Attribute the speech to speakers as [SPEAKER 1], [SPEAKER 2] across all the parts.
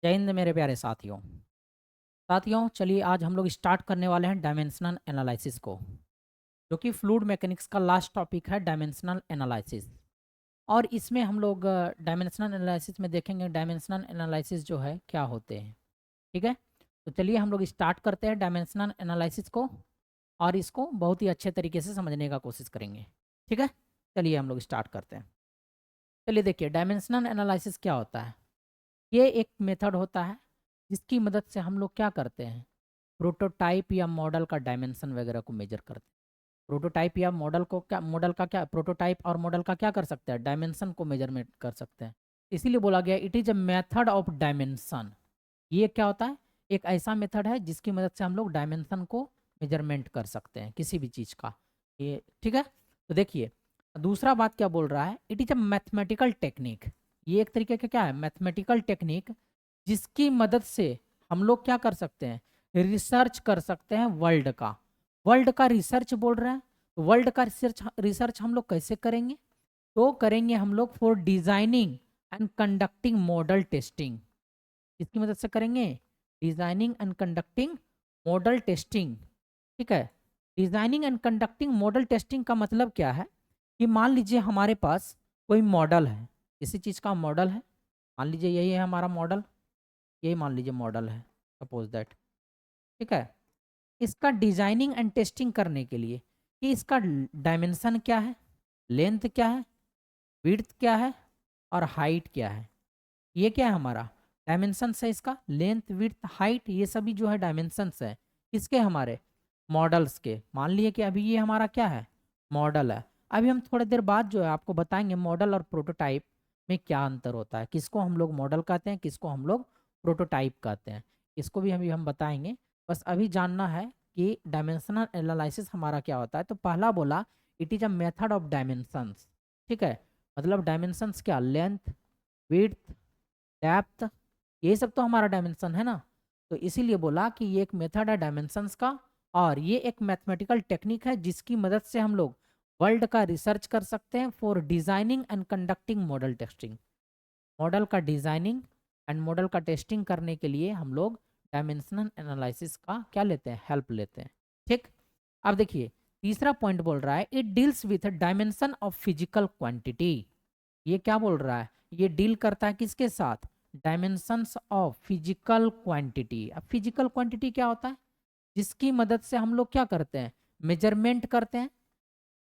[SPEAKER 1] जय हिंद मेरे प्यारे साथियों। चलिए आज हम लोग स्टार्ट करने वाले हैं डायमेंशनल एनालिसिस को, जो कि फ्लूइड मैकेनिक्स का लास्ट टॉपिक है, डायमेंशनल एनालिसिस। और इसमें हम लोग डायमेंशनल एनालिसिस में देखेंगे डायमेंशनल एनालिसिस जो है क्या होते हैं। ठीक है, तो चलिए हम लोग स्टार्ट करते हैं डायमेंशनल एनालिसिस को, और इसको बहुत ही अच्छे तरीके से समझने का कोशिश करेंगे। ठीक है, चलिए हम लोग स्टार्ट करते हैं। चलिए देखिए, डायमेंशनल एनालिसिस क्या होता है। ये एक मेथड होता है जिसकी मदद से हम लोग क्या करते हैं, प्रोटोटाइप या मॉडल का डायमेंशन वगैरह को मेजर करते हैं। प्रोटोटाइप या मॉडल का क्या, प्रोटोटाइप और मॉडल का क्या कर सकते हैं, डायमेंशन को मेजरमेंट कर सकते हैं। इसीलिए बोला गया it is a method of dimension. ये क्या होता है, एक ऐसा मेथड है जिसकी मदद से हम लोग डायमेंशन को मेजरमेंट कर सकते हैं किसी भी चीज़ का। ये ठीक है। तो देखिए, दूसरा बात क्या बोल रहा है, it is a mathematical technique. ये एक तरीके का क्या है, मैथमेटिकल टेक्निक, जिसकी मदद से हम लोग क्या कर सकते हैं, रिसर्च कर सकते हैं वर्ल्ड का रिसर्च बोल रहे हैं। वर्ल्ड का रिसर्च रिसर्च हम लोग कैसे करेंगे, तो करेंगे हम लोग for designing and conducting model testing. किसकी मदद से करेंगे, designing and conducting model testing. ठीक है, designing and conducting model testing का मतलब क्या है कि मान लीजिए हमारे पास कोई मॉडल है, किसी चीज़ का मॉडल है। मान लीजिए यही है हमारा मॉडल, यही मान लीजिए मॉडल है, सपोज दैट। ठीक है, इसका डिजाइनिंग एंड टेस्टिंग करने के लिए कि इसका डायमेंशन क्या है, लेंथ क्या है, विड्थ क्या है और हाइट क्या है। ये क्या है हमारा डायमेंशंस है, इसका लेंथ विड्थ हाइट, ये सभी जो है डायमेंशंस है किसके, हमारे मॉडल्स के। मान लिए कि अभी ये हमारा क्या है, मॉडल है। अभी हम थोड़ी देर बाद जो है आपको बताएंगे मॉडल और प्रोटोटाइप में क्या अंतर होता है, किसको हम लोग मॉडल कहते हैं, किसको हम लोग प्रोटोटाइप कहते हैं। इसको भी अभी हम बताएंगे। बस अभी जानना है कि डायमेंशनल एनालिसिस हमारा क्या होता है। तो पहला बोला it is a method of dimensions. ठीक है, मतलब डायमेंशंस क्या, लेंथ विड्थ डेप्थ, ये सब तो हमारा डायमेंशन है ना। तो इसीलिए बोला कि ये एक मेथड है डायमेंशंस का, और ये एक मैथमेटिकल टेक्निक है जिसकी मदद से हम लोग वर्ल्ड का रिसर्च कर सकते हैं for designing and conducting model testing. Model का डिजाइनिंग एंड मॉडल का टेस्टिंग करने के लिए हम लोग डायमेंशनल एनालिसिस का क्या लेते हैं, हेल्प लेते हैं। ठीक, अब देखिए तीसरा पॉइंट बोल रहा है it deals with dimension of physical quantity. ये क्या बोल रहा है, ये डील करता है किसके साथ, डायमेंशंस ऑफ फिजिकल क्वांटिटी। अब फिजिकल क्वांटिटी क्या होता है, जिसकी मदद से हम लोग क्या करते हैं, मेजरमेंट करते हैं।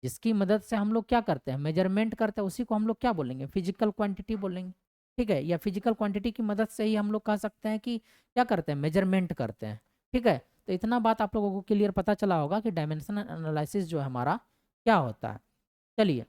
[SPEAKER 1] जिसकी मदद से हम लोग क्या करते हैं, मेजरमेंट करते हैं, उसी को हम लोग क्या बोलेंगे, फिजिकल क्वांटिटी बोलेंगे। ठीक है, या फिजिकल क्वांटिटी की मदद से ही हम लोग कह सकते हैं कि क्या करते हैं, मेजरमेंट करते हैं। ठीक है, तो इतना बात आप लोगों को क्लियर पता चला होगा कि डायमेंशनल एनालिसिस जो है हमारा क्या होता है। चलिए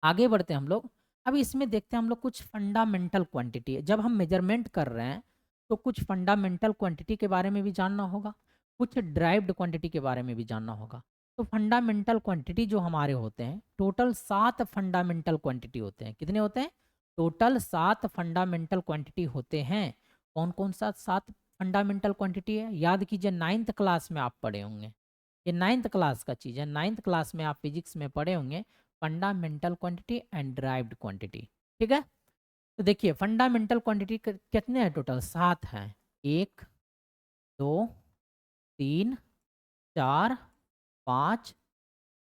[SPEAKER 1] आगे बढ़ते हैं हम लोग। अब इसमें देखते हैं हम लोग कुछ फंडामेंटल क्वांटिटी, जब हम मेजरमेंट कर रहे हैं तो कुछ फंडामेंटल क्वांटिटी के बारे में भी जानना होगा, कुछ ड्राइव्ड क्वांटिटी के बारे में भी जानना होगा। तो फंडामेंटल क्वांटिटी जो हमारे होते हैं, टोटल 7 फंडामेंटल क्वांटिटी होते हैं। कितने होते हैं, टोटल 7 फंडामेंटल क्वांटिटी होते हैं। कौन कौन सा 7 फंडामेंटल क्वांटिटी है, याद कीजिए, 9th क्लास में आप पढ़े होंगे। ये 9th क्लास का चीज़ है, 9th क्लास में आप फिजिक्स में पढ़े होंगे, fundamental quantity and derived quantity. ठीक है, तो देखिए फंडामेंटल क्वांटिटी कितने हैं, टोटल 7 हैं। 1 2 3 4 5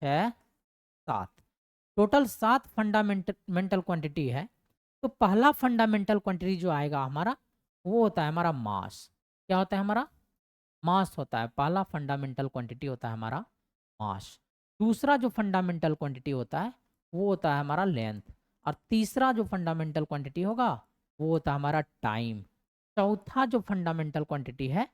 [SPEAKER 1] 6 7, टोटल 7 फंडामेंटल क्वांटिटी है। तो पहला फंडामेंटल क्वांटिटी जो आएगा हमारा, वो होता है हमारा मास। क्या होता है हमारा, मास होता है। पहला फंडामेंटल क्वांटिटी होता है हमारा मास। दूसरा जो फंडामेंटल क्वांटिटी होता है वो होता है हमारा लेंथ। और तीसरा जो फंडामेंटल क्वांटिटी होगा वो होता है हमारा टाइम। चौथा जो फंडामेंटल क्वांटिटी है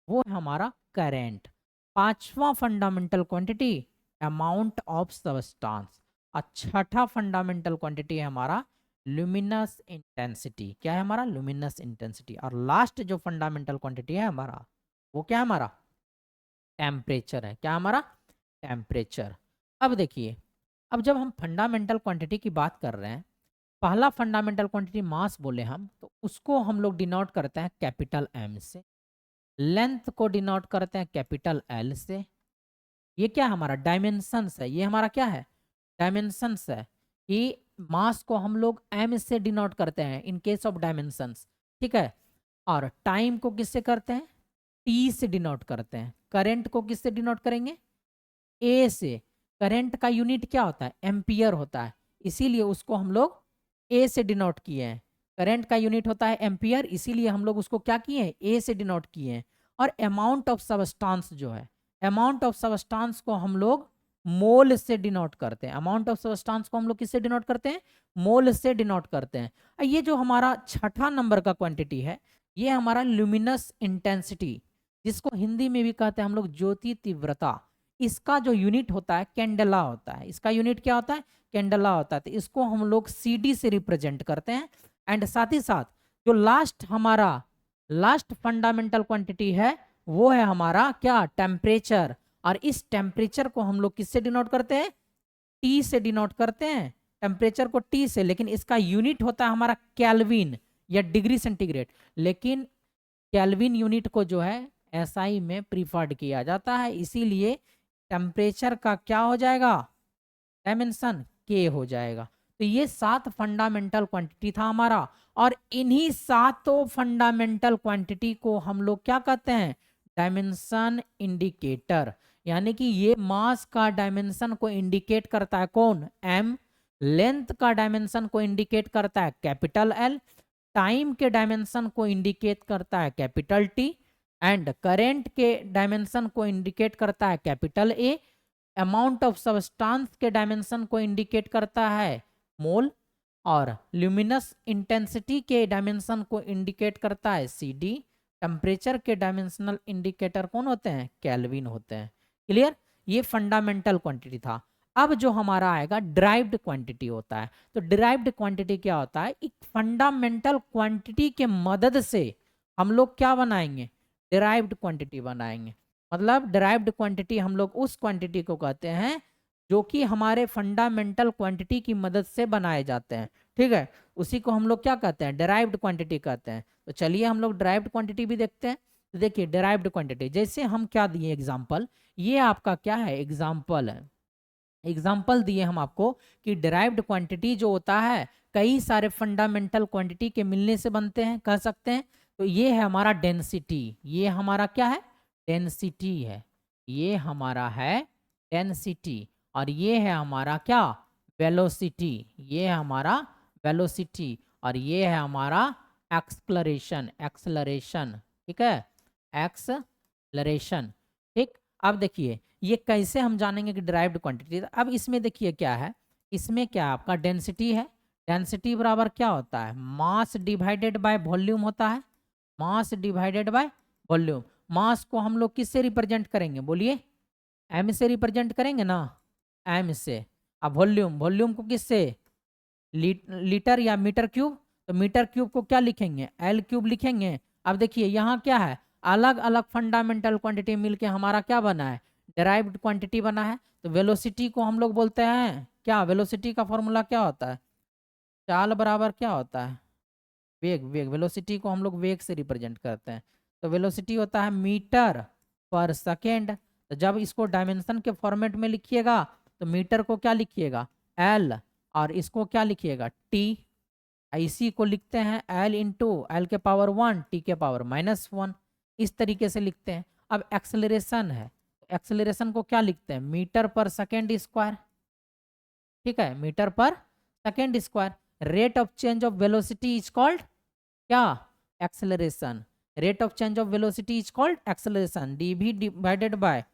[SPEAKER 1] वो है हमारा करेंट। पांचवा fundamental quantity amount of substance. और छठा फंडामेंटल क्वांटिटी है हमारा लुमिनस इंटेंसिटी। क्या है हमारा, लुमिनस इंटेंसिटी। और लास्ट जो फंडामेंटल क्वांटिटी है हमारा, वो क्या है हमारा, टेम्परेचर है। क्या हमारा, टेम्परेचर। अब देखिए, अब जब हम फंडामेंटल क्वांटिटी की बात कर रहे हैं, पहला फंडामेंटल क्वांटिटी मास बोले हम, तो उसको हम लोग डिनोट करते हैं कैपिटल एम से। लेंथ को डिनोट करते हैं कैपिटल एल से। ये क्या है हमारा, डायमेंशंस है। ये हमारा क्या है, डायमेंशंस है। कि मास को हम लोग एम से डिनोट करते हैं इन केस ऑफ डायमेंशंस। ठीक है, और टाइम को किससे करते हैं, टी से डिनोट करते हैं। करंट को किससे डिनोट करेंगे, ए से। करंट का यूनिट क्या होता है, एम्पियर होता है, इसीलिए उसको हम लोग ए से डिनोट किए हैं। करंट का यूनिट होता है एम्पियर, इसीलिए हम लोग उसको क्या किए हैं, ए से डिनोट किए हैं। और अमाउंट ऑफ सबस्टांस जो है, अमाउंट ऑफ सबस्टांस को हम लोग मोल से डिनोट करते हैं। अमाउंट ऑफ सबस्टांस को हम लोग किससे डिनोट करते हैं, मोल से डिनोट करते हैं। ये जो हमारा छठा नंबर का क्वांटिटी है, ये हमारा ल्यूमिनस इंटेंसिटी, जिसको हिंदी में भी कहते हैं हम लोग ज्योति तीव्रता, इसका जो यूनिट होता है कैंडला होता है। इसका यूनिट क्या होता है, कैंडला होता है। तो इसको हम लोग सीडी से रिप्रेजेंट करते हैं। एंड साथ ही साथ जो लास्ट हमारा लास्ट फंडामेंटल क्वांटिटी है, वो है हमारा क्या, टेम्परेचर। और इस टेम्परेचर को हम लोग किससे डिनोट करते हैं, टी से डिनोट करते हैं, टेम्परेचर को टी से। लेकिन इसका यूनिट होता है हमारा केल्विन या डिग्री सेंटीग्रेड। लेकिन केल्विन यूनिट को जो है एसआई में प्रीफर्ड किया जाता है, इसीलिए टेम्परेचर का क्या हो जाएगा, डायमेंशन के हो जाएगा। तो ये 7 फंडामेंटल क्वांटिटी था हमारा। और इन्हीं सातों फंडामेंटल क्वांटिटी को हम लोग क्या कहते हैं, डायमेंशन इंडिकेटर। यानी कि ये मास का डायमेंशन को इंडिकेट करता है कौन, एम। लेंथ का डायमेंशन को इंडिकेट करता है कैपिटल एल। टाइम के डायमेंशन को इंडिकेट करता है कैपिटल टी। एंड करेंट के डायमेंशन को इंडिकेट करता है capital A. Amount of substance के डायमेंशन को इंडिकेट करता है मोल। और ल्यूमिनस इंटेंसिटी के डायमेंशन को इंडिकेट करता है सी डी। टेम्परेचर के डायमेंशनल इंडिकेटर कौन होते हैं, केल्विन होते हैं। क्लियर, ये फंडामेंटल क्वांटिटी था। अब जो हमारा आएगा डिराइव्ड क्वांटिटी होता है। तो डिराइव्ड क्वांटिटी क्या होता है, एक फंडामेंटल क्वांटिटी के मदद से हम लोग क्या बनाएंगे, डिराइव्ड क्वांटिटी बनाएंगे। मतलब डिराइव्ड क्वांटिटी हम लोग उस क्वांटिटी को कहते हैं जो कि हमारे फंडामेंटल क्वांटिटी की मदद से बनाए जाते हैं। ठीक है, उसी को हम लोग क्या कहते हैं, डिराइव्ड क्वांटिटी कहते हैं। तो चलिए हम लोग डिराइव्ड क्वांटिटी भी देखते हैं। तो देखिए डिराइव्ड क्वांटिटी जैसे हम क्या दिए एग्जाम्पल, ये आपका क्या है, एग्जाम्पल है। एग्जाम्पल दिए हम आपको कि डिराइव्ड क्वांटिटी जो होता है कई सारे फंडामेंटल क्वांटिटी के मिलने से बनते हैं, कह सकते हैं। तो ये है हमारा डेंसिटी, ये हमारा क्या है, डेंसिटी है। ये हमारा है डेंसिटी। और ये है हमारा क्या, वेलोसिटी। ये है हमारा वेलोसिटी। और ये है हमारा एक्सलरेशन, एक्सलरेशन। ठीक है, एक्सलरेशन। ठीक, अब देखिए ये कैसे हम जानेंगे कि डिराइव्ड क्वांटिटी। अब इसमें देखिए क्या है, इसमें क्या आपका डेंसिटी है। डेंसिटी बराबर क्या होता है, मास डिवाइडेड बाय वॉल्यूम होता है। Mass divided by volume. Mass को हम लोग किससे रिप्रेजेंट करेंगे, बोलिए, एम से रिप्रेजेंट करेंगे ना, एम से। अब वॉल्यूम, वॉल्यूम को किससे, लीटर या मीटर क्यूब। तो मीटर क्यूब को क्या लिखेंगे, एल क्यूब लिखेंगे। अब देखिए यहाँ क्या है, अलग अलग फंडामेंटल क्वांटिटी मिलके हमारा क्या बना है, डिराइव्ड क्वांटिटी बना है। तो वेलोसिटी को हम लोग बोलते हैं क्या, वेलोसिटी का फॉर्मूला क्या होता है, चाल बराबर क्या होता है, वेग। वेग, वेलोसिटी को हम लोग वेग से रिप्रेजेंट करते हैं। तो वेलोसिटी होता है मीटर पर सेकेंड। तो जब इसको डायमेंशन के फॉर्मेट में लिखिएगा तो मीटर को क्या लिखिएगा, एल, और इसको क्या लिखिएगा, टी। इसी को लिखते हैं एल इंटू एल के पावर 1 टी के पावर -1, इस तरीके से लिखते हैं। अब एक्सेलरेशन है, एक्सेलरेशन को क्या लिखते हैं, मीटर पर सेकेंड स्क्वायर। ठीक है, metre per second square. Rate of change of velocity is called क्या, acceleration. Rate of change of velocity is called acceleration, D V divided by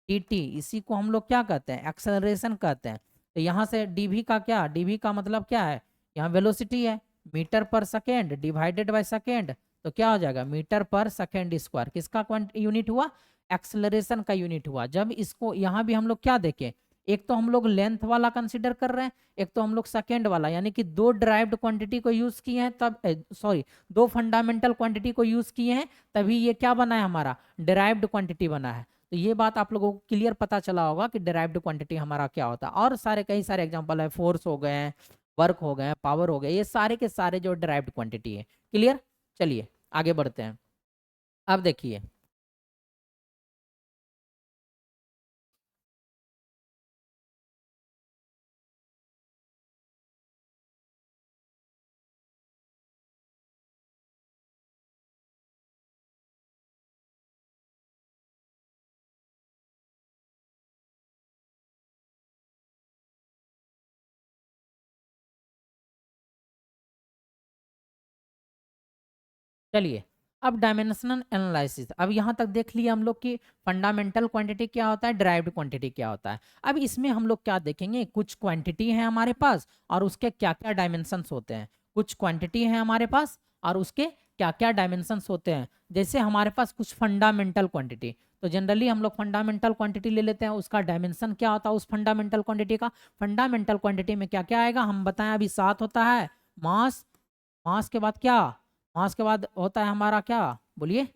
[SPEAKER 1] D T. इसी को हम लोग क्या कहते हैं, एक्सेलरेशन कहते हैं। तो यहाँ से डी वी का क्या, डी वी का मतलब क्या है, यहाँ वेलोसिटी है, metre per second divided by second. तो क्या हो जाएगा, मीटर पर सेकेंड स्क्वायर। किसका यूनिट हुआ, एक्सेलरेशन का यूनिट हुआ। जब इसको यहाँ भी हम लोग क्या देखें, एक तो हम लोग लेंथ वाला कंसिडर कर रहे हैं, एक तो हम लोग सेकेंड वाला, यानी कि दो ड्राइव्ड क्वांटिटी को यूज किए हैं तब, सॉरी, दो फंडामेंटल क्वांटिटी को यूज किए हैं तभी ये क्या बना है, हमारा डिराइव्ड क्वांटिटी बना है। तो ये बात आप लोगों को क्लियर पता चला होगा कि डिराइव्ड क्वांटिटी हमारा क्या होता है। और सारे कई सारे एग्जांपल है, फोर्स हो गए हैं, वर्क हो गए हैं, पावर हो गए, ये सारे के सारे जो डिराइव्ड क्वांटिटी है। क्लियर, चलिए आगे बढ़ते हैं। अब देखिए चलिए अब डायमेंशनल एनालिसिस, अब यहाँ तक देख लिया हम लोग कि फंडामेंटल क्वांटिटी क्या होता है, डिराइव्ड क्वांटिटी क्या होता है। अब इसमें हम लोग क्या देखेंगे, कुछ क्वांटिटी है हमारे पास और उसके क्या क्या डायमेंशंस होते हैं। कुछ क्वांटिटी है हमारे पास और उसके क्या क्या डायमेंशंस होते हैं। जैसे हमारे पास कुछ फंडामेंटल क्वांटिटी, तो जनरली हम लोग फंडामेंटल क्वांटिटी ले लेते हैं, उसका डायमेंशन क्या होता है उस फंडामेंटल क्वांटिटी का। फंडामेंटल क्वांटिटी में क्या क्या आएगा हम बताएं, अभी 7 होता है मास, मास के बाद क्या, मास के बाद होता है हमारा क्या, बोलिए,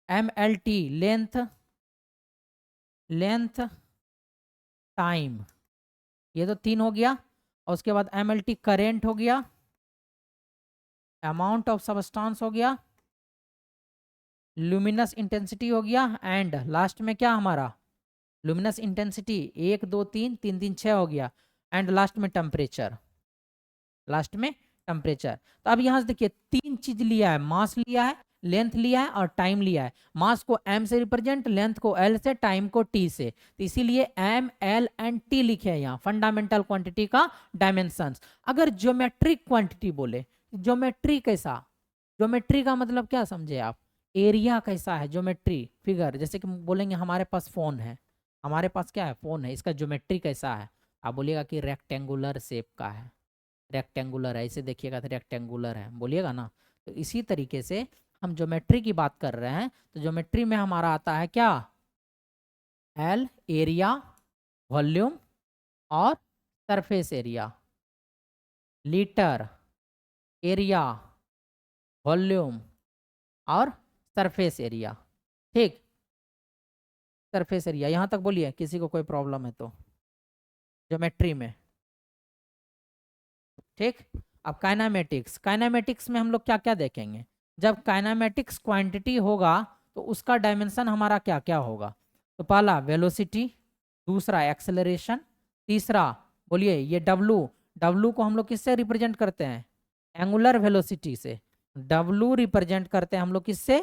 [SPEAKER 1] MLT, लेंथ, लेंथ टाइम, ये तो 3 हो गया। और उसके बाद MLT करेंट हो गया, अमाउंट ऑफ सबस्टांस हो गया, लुमिनस इंटेंसिटी हो गया, एंड लास्ट में क्या हमारा, लुमिनस इंटेंसिटी 1 2 3 3 3 6 हो गया, एंड लास्ट में टेम्परेचर, लास्ट में टेम्परेचर। तो अब यहाँ से देखिए 3 चीज लिया है, मास लिया है, लेंथ लिया है और टाइम लिया है। मास को m से रिप्रेजेंट, लेंथ को l से, टाइम को t से, तो इसीलिए m l एंड t लिखे हैं यहाँ फंडामेंटल क्वांटिटी का डायमेंशंस। अगर ज्योमेट्रिक क्वांटिटी बोले, ज्योमेट्री कैसा, ज्योमेट्री का मतलब क्या समझे आप, एरिया कैसा है, ज्योमेट्री फिगर, जैसे कि बोलेंगे हमारे पास फोन है, हमारे पास क्या है फोन है, इसका ज्योमेट्री कैसा है, आप बोलिएगा कि रेक्टेंगुलर शेप का है, रेक्टेंगुलर है, इसे देखिएगा तो रेक्टेंगुलर है बोलिएगा ना। तो इसी तरीके से हम ज्योमेट्री की बात कर रहे हैं, तो ज्योमेट्री में हमारा आता है क्या, एल एरिया, वॉल्यूम और surface area, litre, area, volume और सरफेस एरिया। ठीक, सरफेस एरिया यहाँ तक बोलिए, किसी को कोई प्रॉब्लम है तो ज्योमेट्री में। ठीक, अब काइनामेटिक्स, काइनामेटिक्स में हम लोग क्या क्या देखेंगे, जब काइनामेटिक्स क्वांटिटी होगा तो उसका डायमेंशन हमारा क्या क्या होगा। तो पहला वेलोसिटी, दूसरा एक्सेलरेशन, तीसरा बोलिए ये डब्लू, डब्लू को हम लोग किससे रिप्रेजेंट करते हैं, एंगुलर वेलोसिटी से, डब्लू रिप्रेजेंट करते हैं हम लोग किससे,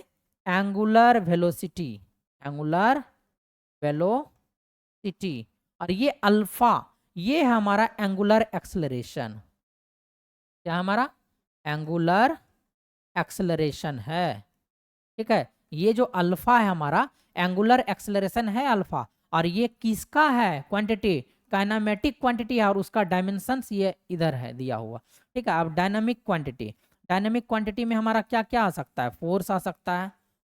[SPEAKER 1] एंगुलर वेलोसिटी, एंगुलर वेलोसिटी। और ये अल्फा, ये है हमारा एंगुलर एक्सेलरेशन, क्या हमारा एंगुलर एक्सेलरेशन है। ठीक है, ये जो अल्फा है हमारा एंगुलर एक्सेलरेशन है अल्फा, और ये किसका है क्वांटिटी, काइनामेटिक क्वांटिटी है, और उसका डायमेंशंस ये इधर है दिया हुआ। ठीक है, अब डायनामिक क्वांटिटी, डायनामिक क्वांटिटी में हमारा क्या क्या आ सकता है, फोर्स आ सकता है,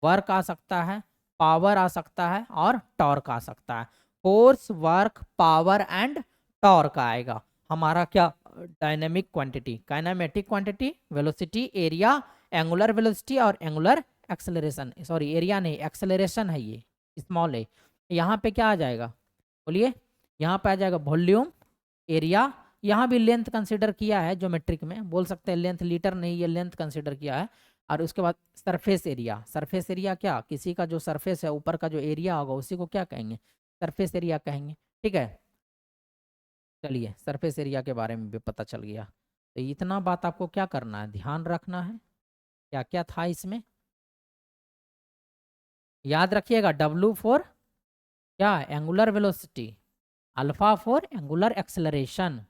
[SPEAKER 1] वर्क आ सकता है, पावर आ सकता है और टॉर्क आ सकता है। Force, work, power and torque आएगा हमारा क्या, dynamic quantity. Kinematic quantity velocity, area, angular velocity और एंगुलर एक्सेलरेशन, सॉरी एरिया नहीं एक्सेलरेशन है, ये स्मॉल है। यहाँ पे क्या आ जाएगा बोलिए, यहाँ पे आ जाएगा वॉल्यूम, एरिया, यहाँ भी लेंथ कंसिडर किया है ज्योमेट्रिक में, बोल सकते हैं लेंथ लीटर नहीं, ये लेंथ कंसिडर किया है। और उसके बाद सरफेस एरिया, सरफेस एरिया क्या, किसी का जो सरफेस है ऊपर का जो एरिया होगा उसी को क्या कहेंगे, सरफेस एरिया कहेंगे। ठीक है, चलिए सरफेस एरिया के बारे में भी पता चल गया। तो इतना बात आपको क्या करना है, ध्यान रखना है, क्या क्या था इसमें याद रखिएगा, डब्लू फॉर क्या, angular velocity, alpha for angular acceleration.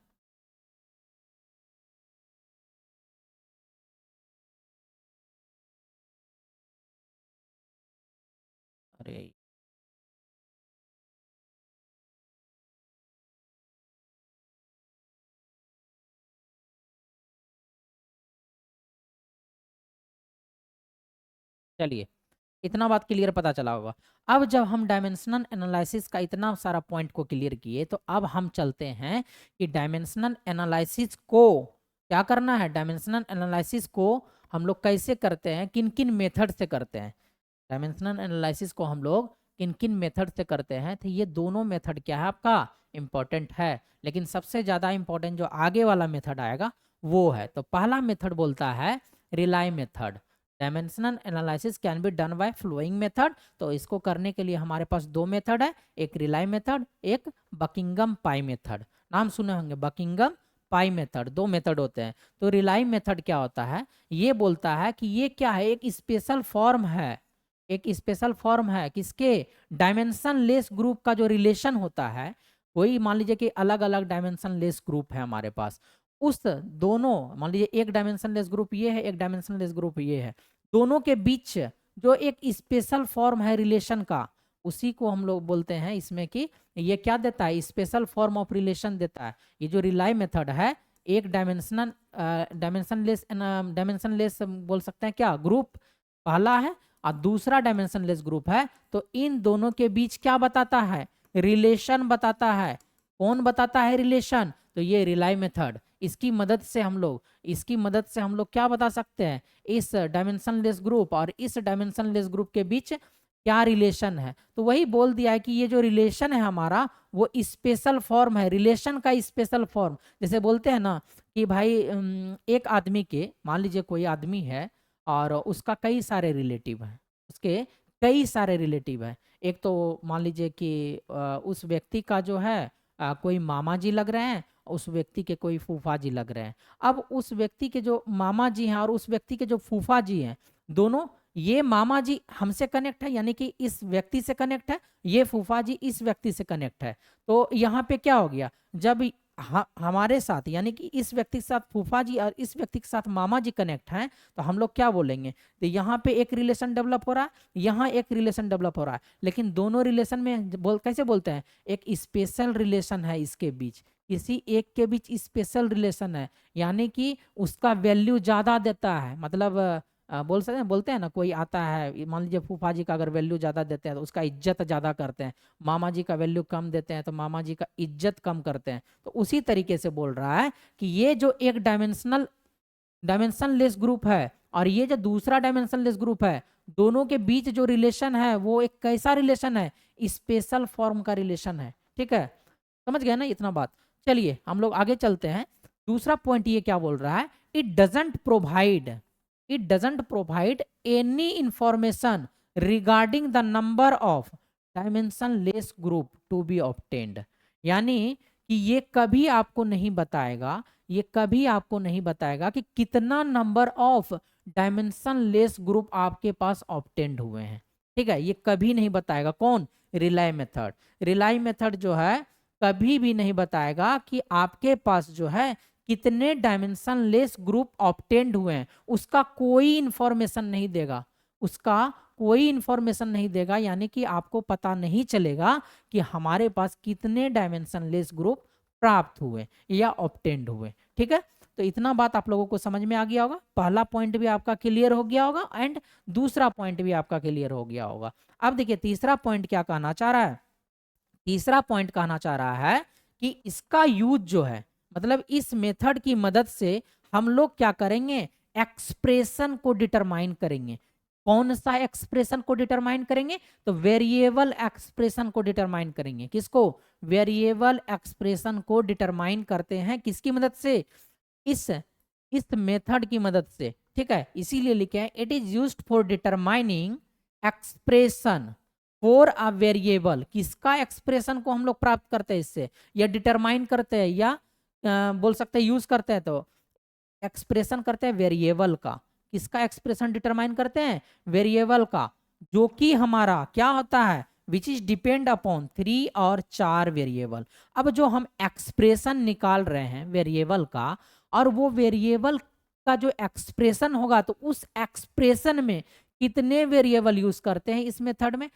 [SPEAKER 1] अरे चलिए इतना बात क्लियर पता चला होगा। अब जब हम डायमेंशनल एनालिसिस का इतना सारा पॉइंट को क्लियर किए, तो अब हम चलते हैं कि डायमेंशनल एनालिसिस को क्या करना है, डायमेंशनल एनालिसिस को हम लोग कैसे करते हैं, किन किन मेथड से करते हैं, डायमेंशनल एनालिसिस को हम लोग किन किन मेथड से करते हैं। तो ये दोनों मेथड क्या है आपका, इम्पोर्टेंट है, लेकिन सबसे ज़्यादा इम्पोर्टेंट जो आगे वाला मेथड आएगा वो है। तो पहला मेथड बोलता है Rayleigh method, dimensional analysis can be done by following method. तो इसको करने के लिए हमारे पास दो मेथड है, एक रिलाई मेथड, एक बकिंगम पाई मेथड। नाम सुने होंगे बकिंगम पाई मेथड, दो मेथड होते हैं। तो रिलाई मेथड क्या होता है, ये बोलता है कि ये क्या है, एक स्पेशल फॉर्म है, एक स्पेशल फॉर्म है किसके, डायमेंशन लेस ग्रुप का जो रिलेशन होता है, कोई मान लीजिए कि अलग अलग डायमेंशन लेस ग्रुप है हमारे पास, उस दोनों मान लीजिए एक डायमेंशन लेस ग्रुप ये है, एक डायमेंशन लेस ग्रुप ये है, दोनों के बीच जो एक स्पेशल फॉर्म है रिलेशन का, उसी को हम लोग बोलते हैं इसमें कि ये क्या देता है, स्पेशल फॉर्म ऑफ रिलेशन देता है। ये जो रिलाई मेथड है एक डायमेंशनलेस बोल सकते हैं क्या ग्रुप पहला है और दूसरा डायमेंशनलेस ग्रुप है, तो इन दोनों के बीच क्या बताता है, रिलेशन बताता है। कौन बताता है रिलेशन, तो ये रिलाई मेथड। इसकी मदद से हम लोग क्या बता सकते हैं, इस डायमेंशनलेस ग्रुप और इस डायमेंशनलेस ग्रुप के बीच क्या रिलेशन है। तो वही बोल दिया है कि ये जो रिलेशन है हमारा वो स्पेशल फॉर्म है, रिलेशन का स्पेशल फॉर्म। जैसे बोलते हैं ना कि भाई एक आदमी के, मान लीजिए कोई आदमी है और उसका कई सारे रिलेटिव हैं, उसके कई सारे रिलेटिव हैं। एक तो मान लीजिए कि उस व्यक्ति का जो है कोई मामा जी लग रहे हैं, उस व्यक्ति के कोई फूफा जी लग रहे हैं। अब उस व्यक्ति के जो मामा जी हैं और उस व्यक्ति के जो फूफा जी हैं, दोनों, ये मामा जी हमसे कनेक्ट है यानी कि इस व्यक्ति से कनेक्ट है, ये फूफा जी इस व्यक्ति से कनेक्ट है। तो यहाँ पे क्या हो गया, जब हमारे साथ यानी कि इस व्यक्ति के साथ फूफा जी और इस व्यक्ति के साथ मामा जी कनेक्ट हैं, तो हम लोग क्या बोलेंगे, तो यहाँ पे एक रिलेशन डेवलप हो रहा है, यहाँ एक रिलेशन डेवलप हो रहा है, लेकिन दोनों रिलेशन में कैसे बोलते हैं, एक स्पेशल रिलेशन है इसके बीच, किसी एक के बीच स्पेशल रिलेशन है, यानी कि उसका वैल्यू ज़्यादा देता है। मतलब बोलते हैं ना, कोई आता है, मान लीजिए फूफा जी का अगर वैल्यू ज़्यादा देते हैं तो उसका इज्जत ज़्यादा करते हैं, मामा जी का वैल्यू कम देते हैं तो मामा जी का इज्जत कम करते हैं। तो उसी तरीके से बोल रहा है कि ये जो एक डायमेंशनलेस ग्रुप है और ये जो दूसरा डायमेंशनलेस ग्रुप है, दोनों के बीच जो रिलेशन है वो एक कैसा रिलेशन है, स्पेशल फॉर्म का रिलेशन है। ठीक है, समझ गए ना इतना बात। चलिए हम लोग आगे चलते हैं। दूसरा पॉइंट ये क्या बोल रहा है, it doesn't provide any information regarding the number of dimensionless group to be obtained. यानी कि ये कभी आपको नहीं बताएगा कि कितना नंबर ऑफ डायमेंशनलेस ग्रुप आपके पास ऑब्टेन्ड हुए हैं। ठीक है, ये कभी नहीं बताएगा। कौन, रिलाई मेथड जो है कभी भी नहीं बताएगा कि आपके पास जो है कितने डायमेंशनलेस ग्रुप ऑब्टेन्ड हुए हैं, उसका कोई इंफॉर्मेशन नहीं देगा। यानी कि आपको पता नहीं चलेगा कि हमारे पास कितने डायमेंशनलेस ग्रुप प्राप्त हुए या ऑब्टेन्ड हुए। ठीक है, तो इतना बात आप लोगों को समझ में आ गया होगा। पहला पॉइंट भी आपका क्लियर हो गया होगा एंड दूसरा पॉइंट भी आपका क्लियर हो गया होगा। अब देखिए तीसरा पॉइंट क्या कहना चाह रहा है, तीसरा पॉइंट कहना चाह रहा है कि इसका यूज जो है, मतलब इस मेथड की मदद से हम लोग क्या करेंगे, एक्सप्रेशन को डिटरमाइन करेंगे। कौन सा एक्सप्रेशन को डिटरमाइन करेंगे, तो वेरिएबल एक्सप्रेशन को डिटरमाइन करेंगे। किसको, वेरिएबल एक्सप्रेशन को डिटरमाइन करते हैं किसकी मदद से, इस मेथड की मदद से। ठीक है, इसीलिए लिखे हैं it is used for determining expression for a variable. किसका एक्सप्रेशन को हम लोग प्राप्त करते हैं इससे, या डिटरमाइन करते हैं, या बोल सकते हैं यूज करते हैं, तो एक्सप्रेशन करते हैं वेरिएबल का। किसका एक्सप्रेशन डिटरमाइन करते हैं, वेरिएबल का, जो कि हमारा क्या होता है, विच इज डिपेंड अपॉन 3 और 4 वेरिएबल। अब जो हम एक्सप्रेशन निकाल रहे हैं वेरिएबल का, और वो वेरिएबल का जो एक्सप्रेशन होगा, तो उस एक्सप्रेशन में कितने वेरिएबल यूज करते हैं इस मेथड में,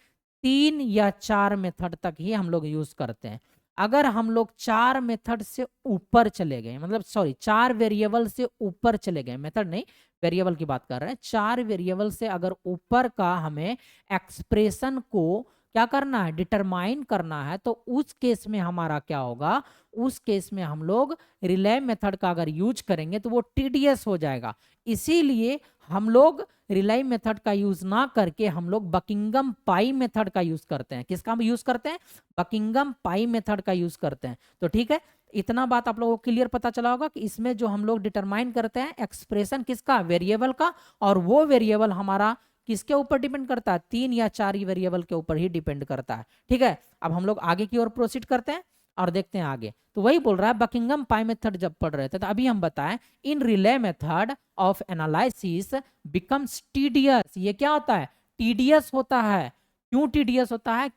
[SPEAKER 1] 3 या 4 मेथड तक ही हम लोग यूज करते हैं। अगर हम लोग 4 मेथड से ऊपर चले गए, मतलब 4 वेरिएबल से ऊपर चले गए, मेथड नहीं वेरिएबल की बात कर रहे हैं, 4 वेरिएबल से अगर ऊपर का हमें एक्सप्रेशन को क्या करना है, डिटरमाइन करना है, तो उस केस में हमारा क्या होगा, उस केस में हम लोग रिले मेथड का अगर यूज करेंगे तो वो टीडीएस हो जाएगा। इसीलिए हम लोग रिलाई मेथड का यूज ना करके हम लोग बकिंगम पाई मेथड का यूज करते हैं। किसका हम यूज करते हैं, बकिंगम पाई मेथड का यूज करते हैं। तो ठीक है, इतना बात आप लोगों को क्लियर पता चला होगा कि इसमें जो हम लोग डिटरमाइन करते हैं एक्सप्रेशन किसका, वेरिएबल का, और वो वेरिएबल हमारा किसके ऊपर डिपेंड करता है, 3 या 4 वेरिएबल के ऊपर ही डिपेंड करता है। ठीक है, अब हम लोग आगे की ओर प्रोसीड करते हैं और देखते हैं आगे। तो वही बोल रहा है, बकिंगम पाई मेथड जब पढ़ रहे थे तो अभी हम बताएं, in Rayleigh method of analysis becomes tedious. ये क्या होता है, टीडियस होता है। क्यों टीडियस होता है,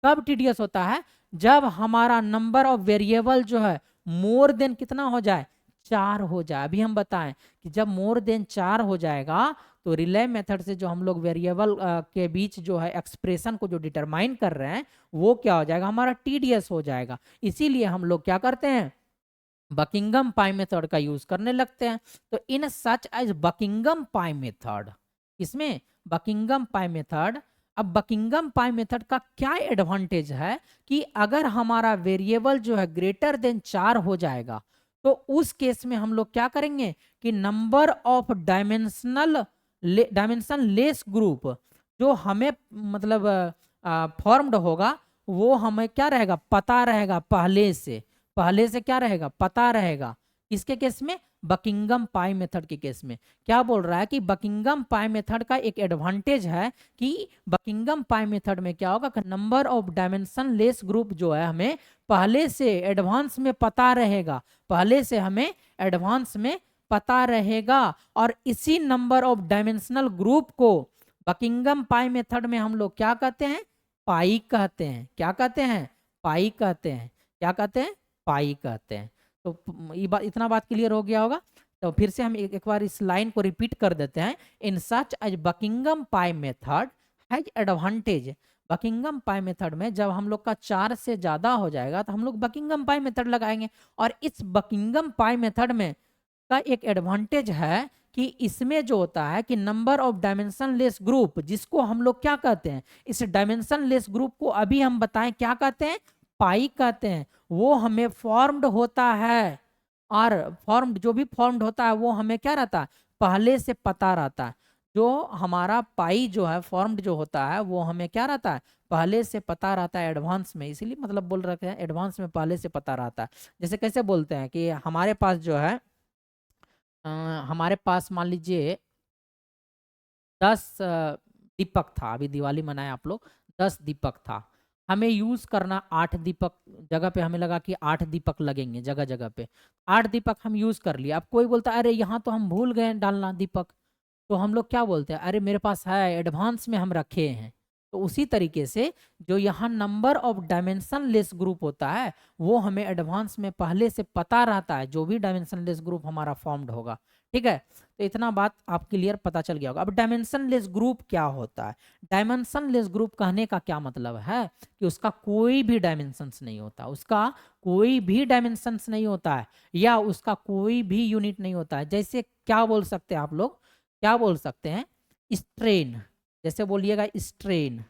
[SPEAKER 1] कब टीडियस होता है, जब हमारा नंबर ऑफ वेरिएबल जो है मोर देन कितना हो जाए, 4 हो जाए, अभी हम बताएं कि जब मोर देन 4 हो जाएगा तो रिले मेथड से जो हम लोग वेरिएबल के बीच जो है एक्सप्रेशन को जो डिटरमाइन कर रहे हैं वो क्या हो जाएगा, हमारा टीडीएस हो जाएगा। इसीलिए हम लोग क्या करते हैं, बकिंगम पाई मेथड का यूज करने लगते हैं। तो इन such as Buckingham pi method, इसमें बकिंगम पाई मेथड, अब बकिंगम पाई मेथड का क्या एडवांटेज है कि अगर हमारा वेरिएबल जो है ग्रेटर देन 4 हो जाएगा तो उस केस में हम लोग क्या करेंगे कि number of dimension less group जो हमें मतलब फॉर्म्ड होगा वो हमें क्या रहेगा, पता रहेगा पहले से क्या रहेगा, पता रहेगा। इसके केस में बकिंगम पाई मेथड के केस में क्या बोल रहा है कि बकिंगम पाई मेथड का एक एडवांटेज है कि बकिंगम पाई मेथड में क्या होगा, number of dimension less group जो है हमें पहले से एडवांस में पता रहेगा, पहले से हमें एडवांस में पता रहेगा। और इसी नंबर ऑफ डायमेंशनल ग्रुप को बकिंगम पाई मेथड में हम लोग क्या कहते हैं, पाई कहते हैं। क्या कहते हैं, पाई कहते हैं। क्या कहते हैं, पाई कहते हैं। तो इतना बात क्लियर हो गया होगा। तो फिर से हम एक बार इस लाइन को रिपीट कर देते हैं। In such as Buckingham pi method has advantage, Buckingham pi method में जब हम लोग का 4 से ज्यादा हो जाएगा तो हम लोग बकिंगम पाई मेथड लगाएंगे। और इस बकिंगम पाई मेथड में का एक एडवांटेज है कि इसमें जो होता है कि number of dimension less group, जिसको हम लोग क्या कहते हैं, इस डायमेंशन लेस ग्रुप को अभी हम बताएं क्या कहते हैं, पाई कहते हैं। वो हमें फॉर्म्ड होता है और फॉर्म्ड जो भी फॉर्म्ड होता है वो हमें क्या रहता है, पहले से पता रहता है। जो हमारा पाई जो है फॉर्म्ड जो होता है वो हमें क्या रहता है, पहले से पता रहता है एडवांस में। इसीलिए मतलब बोल रखे हैं एडवांस में पहले से पता रहता है। जैसे कैसे बोलते हैं कि हमारे पास जो है हमारे पास मान लीजिए 10 दीपक था, अभी दिवाली मनाए आप लोग, 10 दीपक था, हमें यूज करना 8 दीपक, जगह पे हमें लगा कि 8 दीपक लगेंगे जगह जगह पे, 8 दीपक हम यूज कर लिए। अब कोई बोलता है अरे यहाँ तो हम भूल गए डालना दीपक, तो हम लोग क्या बोलते हैं, अरे मेरे पास है एडवांस में हम रखे हैं। तो उसी तरीके से जो यहाँ number of dimension less group होता है वो हमें एडवांस में पहले से पता रहता है, जो भी डायमेंशन लेस ग्रुप हमारा फॉर्म्ड होगा। ठीक है, तो इतना बात आप क्लियर पता चल गया होगा। अब डायमेंशन लेस ग्रुप क्या होता है, डायमेंशन लेस ग्रुप कहने का क्या मतलब है कि उसका कोई भी डायमेंशंस नहीं होता, उसका कोई भी डायमेंशंस नहीं होता है या उसका कोई भी यूनिट नहीं होता है। जैसे क्या बोल सकते हैं आप लोग, क्या बोल सकते हैं, स्ट्रेन, जैसे बोलिएगा स्ट्रेन,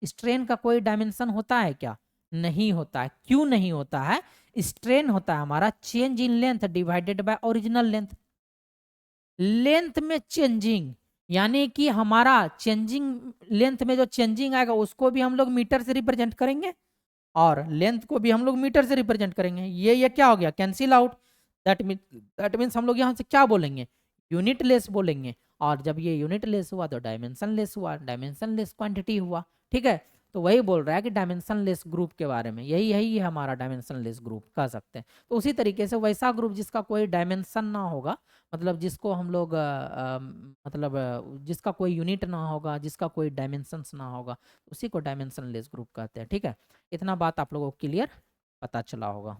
[SPEAKER 1] स्ट्रेन का कोई डायमेंशन होता है क्या, नहीं होता है। क्यों नहीं होता है, स्ट्रेन होता है हमारा change in length divided by original length. Length में चेंजिंग, यानी कि हमारा चेंजिंग लेंथ में जो चेंजिंग आएगा उसको भी हम लोग मीटर से रिप्रेजेंट करेंगे और लेंथ को भी हम लोग मीटर से रिप्रेजेंट करेंगे। ये क्या हो गया, कैंसिल आउट। दैट मीन्स हम लोग यहाँ से क्या बोलेंगे, यूनिट लेस बोलेंगे। और जब ये यूनिट लेस हुआ तो डायमेंशन लेस हुआ, डायमेंशन लेस क्वांटिटी हुआ। ठीक है, तो वही बोल रहा है कि डायमेंशन लेस ग्रुप के बारे में, यही यही है हमारा डायमेंशन लेस ग्रुप कह सकते हैं। तो उसी तरीके से वैसा ग्रुप जिसका कोई डायमेंशन ना होगा, मतलब जिसको हम लोग मतलब जिसका कोई यूनिट ना होगा, जिसका कोई डायमेंशंस ना होगा, उसी को डायमेंशन लेस ग्रुप कहते हैं। ठीक है, इतना बात आप लोगों को क्लियर पता चला होगा।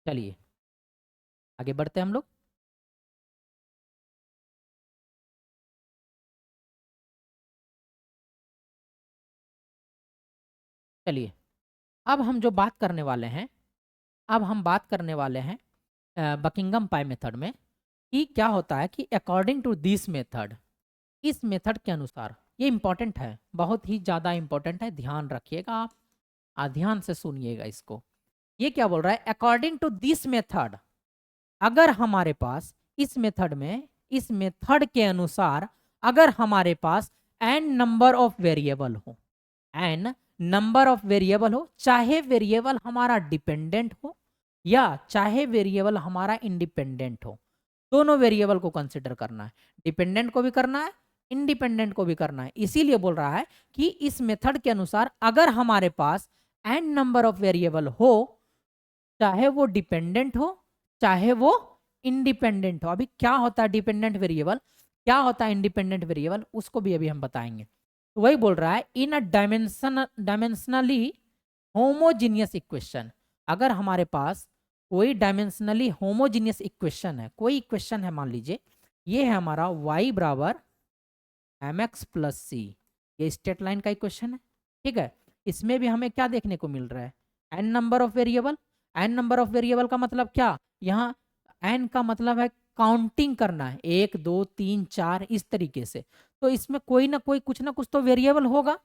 [SPEAKER 1] चलिए आगे बढ़ते हैं हम लोग। चलिए अब हम जो बात करने वाले हैं, अब हम बात करने वाले हैं बकिंगम पाई मेथड में कि क्या होता है कि अकॉर्डिंग टू दिस मेथड, इस मेथड के अनुसार, ये इंपॉर्टेंट है, बहुत ही ज़्यादा इंपॉर्टेंट है, ध्यान रखिएगा आप, ध्यान से सुनिएगा इसको। ये क्या बोल रहा है, अकॉर्डिंग टू दिस मेथड, अगर हमारे पास इस मेथड में, इस मेथड के अनुसार अगर हमारे पास n नंबर ऑफ वेरिएबल हो, n नंबर ऑफ वेरिएबल हो, चाहे वेरिएबल हमारा डिपेंडेंट हो या चाहे वेरिएबल हमारा इंडिपेंडेंट हो, दोनों वेरिएबल को कंसिडर करना है, डिपेंडेंट को भी करना है, इंडिपेंडेंट को भी करना है। इसीलिए बोल रहा है कि इस मेथड के अनुसार अगर हमारे पास n नंबर ऑफ वेरिएबल हो, चाहे वो डिपेंडेंट हो चाहे वो इंडिपेंडेंट हो। अभी क्या होता है डिपेंडेंट वेरिएबल, क्या होता है इंडिपेंडेंट वेरिएबल, उसको भी अभी हम बताएंगे। तो वही बोल रहा है इन अ डायमेंशनली होमोजीनियस इक्वेशन, अगर हमारे पास कोई डायमेंशनली होमोजीनियस इक्वेशन है, कोई इक्वेशन है, मान लीजिए ये है हमारा y बराबर mx प्लस सी, ये स्ट्रेट लाइन का इक्वेशन है, ठीक है। इसमें भी हमें क्या देखने को मिल रहा है, n number of variable. n number of variable का मतलब क्या, यहाँ n का मतलब है काउंटिंग करना है, 1 2 3 4 इस तरीके से। तो इसमें कोई ना कोई कुछ ना कुछ तो वेरिएबल होगा।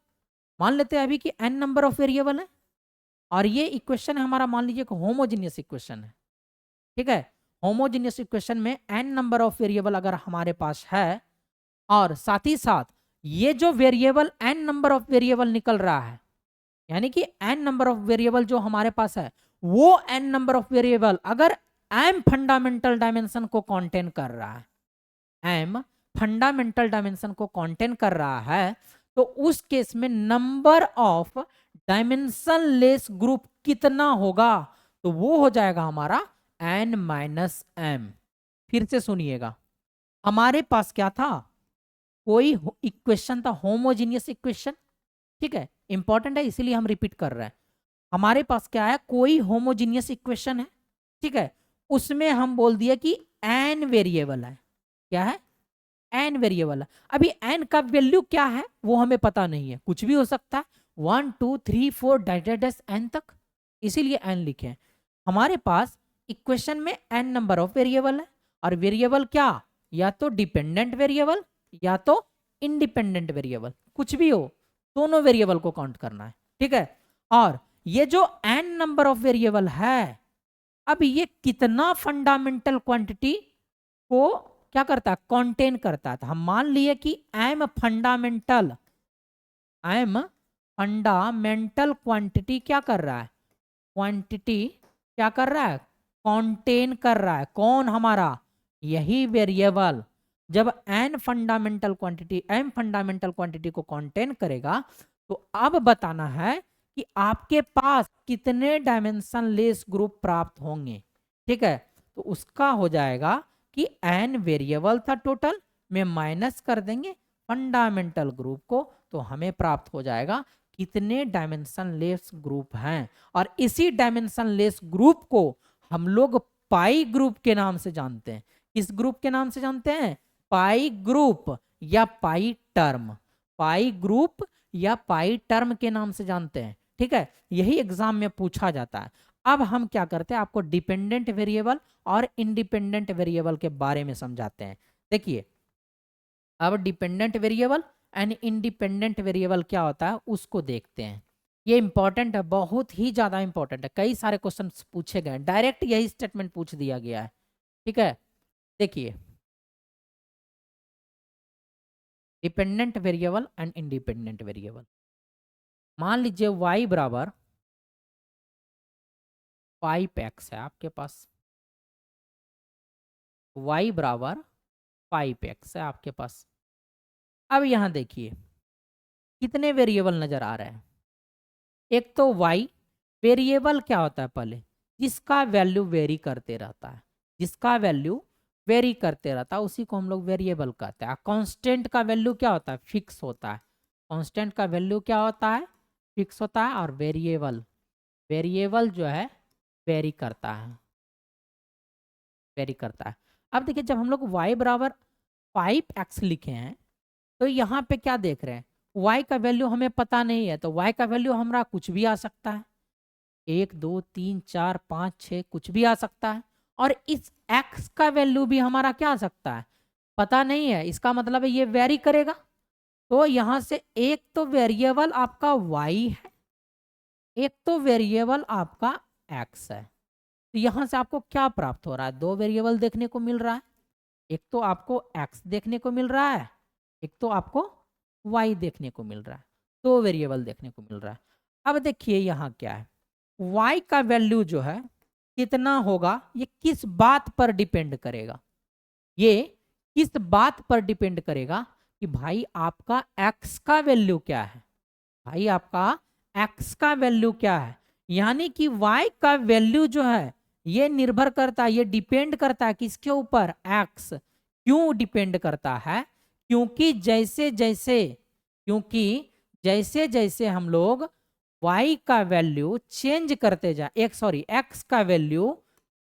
[SPEAKER 1] मान लेते हैं अभी कि n नंबर ऑफ वेरिएबल है और ये इक्वेशन है हमारा, मान लीजिए होमोजीनियस इक्वेशन है, ठीक है। होमोजीनियस इक्वेशन में n नंबर ऑफ वेरिएबल अगर हमारे पास है और साथ ही साथ ये जो variable n number of variable निकल रहा है, यानी कि n नंबर ऑफ वेरिएबल जो हमारे पास है वो n नंबर ऑफ वेरिएबल अगर m फंडामेंटल डायमेंशन को कंटेन कर रहा है, m फंडामेंटल डायमेंशन को कंटेन कर रहा है, तो उस केस में number of dimension less group कितना होगा, तो वो हो जाएगा हमारा n माइनस m। फिर से सुनिएगा, हमारे पास क्या था, कोई इक्वेशन था, होमोजीनियस इक्वेशन, ठीक है, इंपॉर्टेंट है इसीलिए हम रिपीट कर रहे हैं। हमारे पास क्या है, कोई होमोजीनियस इक्वेशन है, ठीक है, उसमें हम बोल दिए कि n वेरिएबल है, क्या है, n वेरिएबल है। अभी n का वैल्यू क्या है वो हमें पता नहीं है, कुछ भी हो सकता है, 1 2 3 4 डैश n तक, इसीलिए n लिखे हैं। हमारे पास इक्वेशन में n नंबर ऑफ वेरिएबल है और वेरिएबल क्या, या तो डिपेंडेंट वेरिएबल या तो इंडिपेंडेंट वेरिएबल, कुछ भी हो, दोनों वेरिएबल को काउंट करना है, ठीक है। और ये जो n नंबर ऑफ वेरिएबल है, अब ये कितना फंडामेंटल क्वांटिटी को क्या करता है, कंटेन करता है। तो हम मान लिए कि m फंडामेंटल क्वांटिटी क्या कर रहा है, क्वांटिटी क्या कर रहा है, कंटेन कर रहा है। कौन, हमारा यही वेरिएबल। जब m फंडामेंटल क्वांटिटी को कंटेन करेगा, तो अब बताना है कि आपके पास कितने डायमेंशन लेस ग्रुप प्राप्त होंगे, ठीक है। तो उसका हो जाएगा कि n वेरिएबल था टोटल में माइनस कर देंगे फंडामेंटल ग्रुप को, तो हमें प्राप्त हो जाएगा कितने डायमेंशन लेस ग्रुप हैं। और इसी डायमेंशन लेस ग्रुप को हम लोग पाई ग्रुप के नाम से जानते हैं। किस ग्रुप के नाम से जानते हैं, पाई ग्रुप या पाई टर्म, पाई ग्रुप या पाई टर्म के नाम से जानते हैं, ठीक है। यही एग्जाम में पूछा जाता है। अब हम क्या करते हैं, आपको डिपेंडेंट वेरिएबल और इंडिपेंडेंट वेरिएबल के बारे में समझाते हैं। देखिए, अब dependent variable and independent variable क्या होता है उसको देखते हैं। ये इंपॉर्टेंट है, बहुत ही ज्यादा इंपॉर्टेंट है, कई सारे क्वेश्चन पूछे गए, डायरेक्ट यही स्टेटमेंट पूछ दिया गया है, ठीक है। देखिए, dependent variable and independent variable, मान लीजिए y बराबर 5x है आपके पास, y बराबर 5x है आपके पास। अब यहां देखिए कितने वेरिएबल नजर आ रहे हैं। एक तो y वेरिएबल क्या होता है, पहले जिसका वैल्यू वेरी करते रहता है, जिसका वैल्यू वेरी करते रहता है उसी को हम लोग वेरिएबल कहते हैं। कांस्टेंट का वैल्यू क्या होता है, फिक्स होता है। कांस्टेंट का वैल्यू क्या होता है, फिक्स होता है। और वेरिएबल, वेरिएबल जो है वेरी करता है, वेरी करता है। अब देखिए, जब हम लोग y बराबर 5x लिखे हैं, तो यहाँ पे क्या देख रहे हैं, y का वैल्यू हमें पता नहीं है, तो y का वैल्यू हमारा कुछ भी आ सकता है, 1 2 3 4 5 6 कुछ भी आ सकता है। और इस x का वैल्यू भी हमारा क्या आ सकता है, पता नहीं है, इसका मतलब है ये वेरी करेगा। तो यहाँ से एक तो वेरिएबल आपका y है, एक तो वेरिएबल आपका x है। तो यहाँ से आपको क्या प्राप्त हो रहा है, दो वेरिएबल देखने को मिल रहा है, एक तो आपको x देखने को मिल रहा है, एक तो आपको y देखने को मिल रहा है, दो वेरिएबल देखने को मिल रहा है। अब देखिए यहाँ क्या है, y का वैल्यू जो है कितना होगा, ये किस बात पर डिपेंड करेगा, ये किस बात पर डिपेंड करेगा कि भाई आपका x का वैल्यू क्या है, भाई आपका x का वैल्यू क्या है। यानी कि y का वैल्यू जो है ये निर्भर करता है, ये डिपेंड करता है किसके ऊपर, x। क्यों डिपेंड करता है, क्योंकि जैसे जैसे हम लोग y का वैल्यू चेंज करते जाए, x का वैल्यू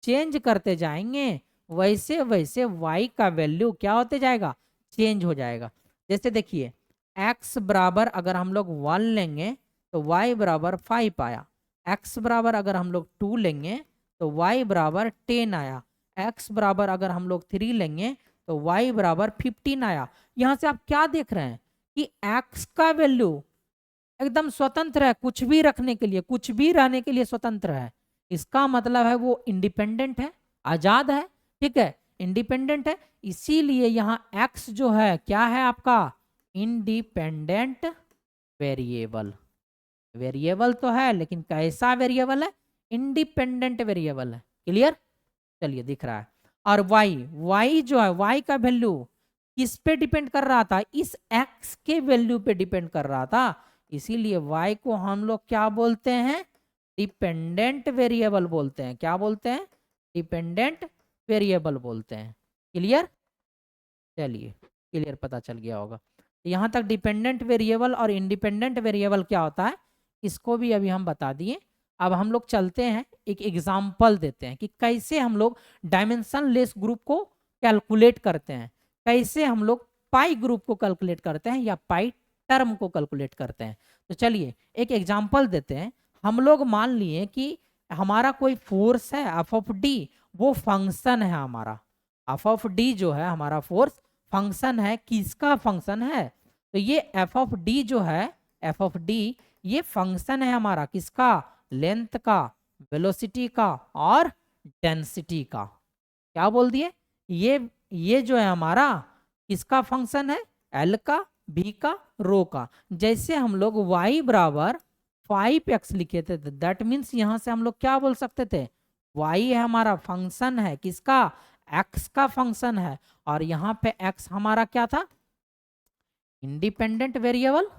[SPEAKER 1] चेंज करते जाएंगे वैसे वैसे y का वैल्यू क्या होते जाएगा, चेंज हो जाएगा। जैसे देखिए x बराबर अगर हम लोग 1 लेंगे तो y बराबर 5 आया, x बराबर अगर हम लोग 2 लेंगे तो y बराबर 10 आया, x बराबर अगर हम लोग 3 लेंगे तो y बराबर 15 आया। यहाँ से आप क्या देख रहे हैं कि x का वैल्यू एकदम स्वतंत्र है, कुछ भी रखने के लिए, कुछ भी रहने के लिए स्वतंत्र है। इसका मतलब है वो इंडिपेंडेंट है, आजाद है, ठीक है, इंडिपेंडेंट है। इसीलिए यहाँ x जो है क्या है आपका, इंडिपेंडेंट वेरिएबल। वेरिएबल तो है लेकिन कैसा वेरिएबल है, इंडिपेंडेंट वेरिएबल है। क्लियर, चलिए दिख रहा है। और y जो है, y का वैल्यू किस पे डिपेंड कर रहा था, इस x के वैल्यू पे डिपेंड कर रहा था। इसीलिए y को हम लोग क्या बोलते हैं, डिपेंडेंट वेरिएबल बोलते हैं। क्या बोलते हैं, डिपेंडेंट वेरिएबल बोलते हैं। क्लियर, चलिए क्लियर पता चल गया होगा। यहाँ तक डिपेंडेंट वेरिएबल और इंडिपेंडेंट वेरिएबल क्या होता है इसको भी अभी हम बता दिए। अब हम लोग चलते हैं, एक एग्जाम्पल देते हैं कि कैसे हम लोग डायमेंशन लेस ग्रुप को कैलकुलेट करते हैं, कैसे हम लोग पाई ग्रुप को कैलकुलेट करते हैं या पाई टर्म को कैलकुलेट करते हैं। तो चलिए एक एग्जाम्पल देते हैं। हम लोग मान लिए कि हमारा कोई फोर्स है एफ ऑफ डी, वो फंक्शन है हमारा। एफ ऑफ डी जो है हमारा फोर्स फंक्शन है, किसका फंक्शन है, तो ये एफ ऑफ डी जो है, एफ ऑफ डी ये फंक्शन है हमारा किसका, लेंथ का, वेलोसिटी का और डेंसिटी का। क्या बोल दिए, ये जो है हमारा किसका फंक्शन है, एल का, बी का, रो का। जैसे हम लोग y बराबर 5x लिखे थे, दैट मीन्स यहां से हम लोग क्या बोल सकते थे, y है हमारा फंक्शन है किसका, x का फंक्शन है। और यहाँ पे x हमारा क्या था, इंडिपेंडेंट वेरिएबल,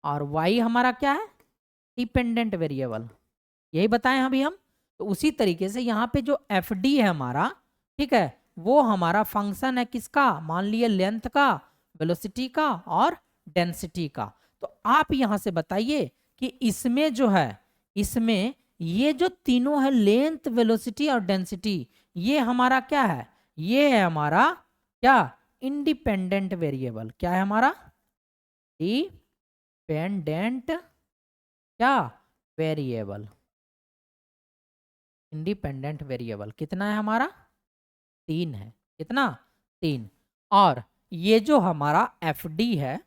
[SPEAKER 1] और y हमारा क्या है, डिपेंडेंट वेरिएबल। यही बताएं अभी हम। तो उसी तरीके से यहाँ पे जो एफ डी है हमारा, ठीक है, वो हमारा फंक्शन है किसका, मान लिए लेंथ का, वेलोसिटी का और डेंसिटी का। तो आप यहाँ से बताइए कि इसमें जो है, इसमें ये जो तीनों है लेंथ, वेलोसिटी और डेंसिटी, ये हमारा क्या है, ये है हमारा क्या, इंडिपेंडेंट वेरिएबल। क्या है हमारा, डिपेंडेंट क्या वेरिएबल, इंडिपेंडेंट वेरिएबल। कितना है हमारा, 3 है। कितना, 3। और ये जो हमारा एफ डी है,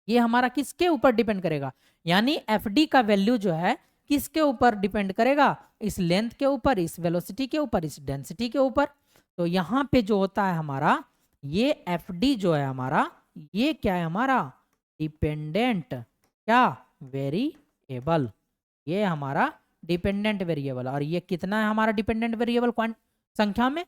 [SPEAKER 1] ये हमारा किसके ऊपर डिपेंड करेगा, यानी एफ डी का वैल्यू जो है किसके ऊपर डिपेंड करेगा, इस लेंथ के ऊपर, इस वेलोसिटी के ऊपर, इस डेंसिटी के ऊपर। तो यहाँ पे जो होता है हमारा, ये एफ डी जो है हमारा, ये क्या है हमारा, डिपेंडेंट क्या वेरिएबल, ये हमारा डिपेंडेंट वेरिएबल। और ये कितना है हमारा डिपेंडेंट वेरिएबल, संख्या में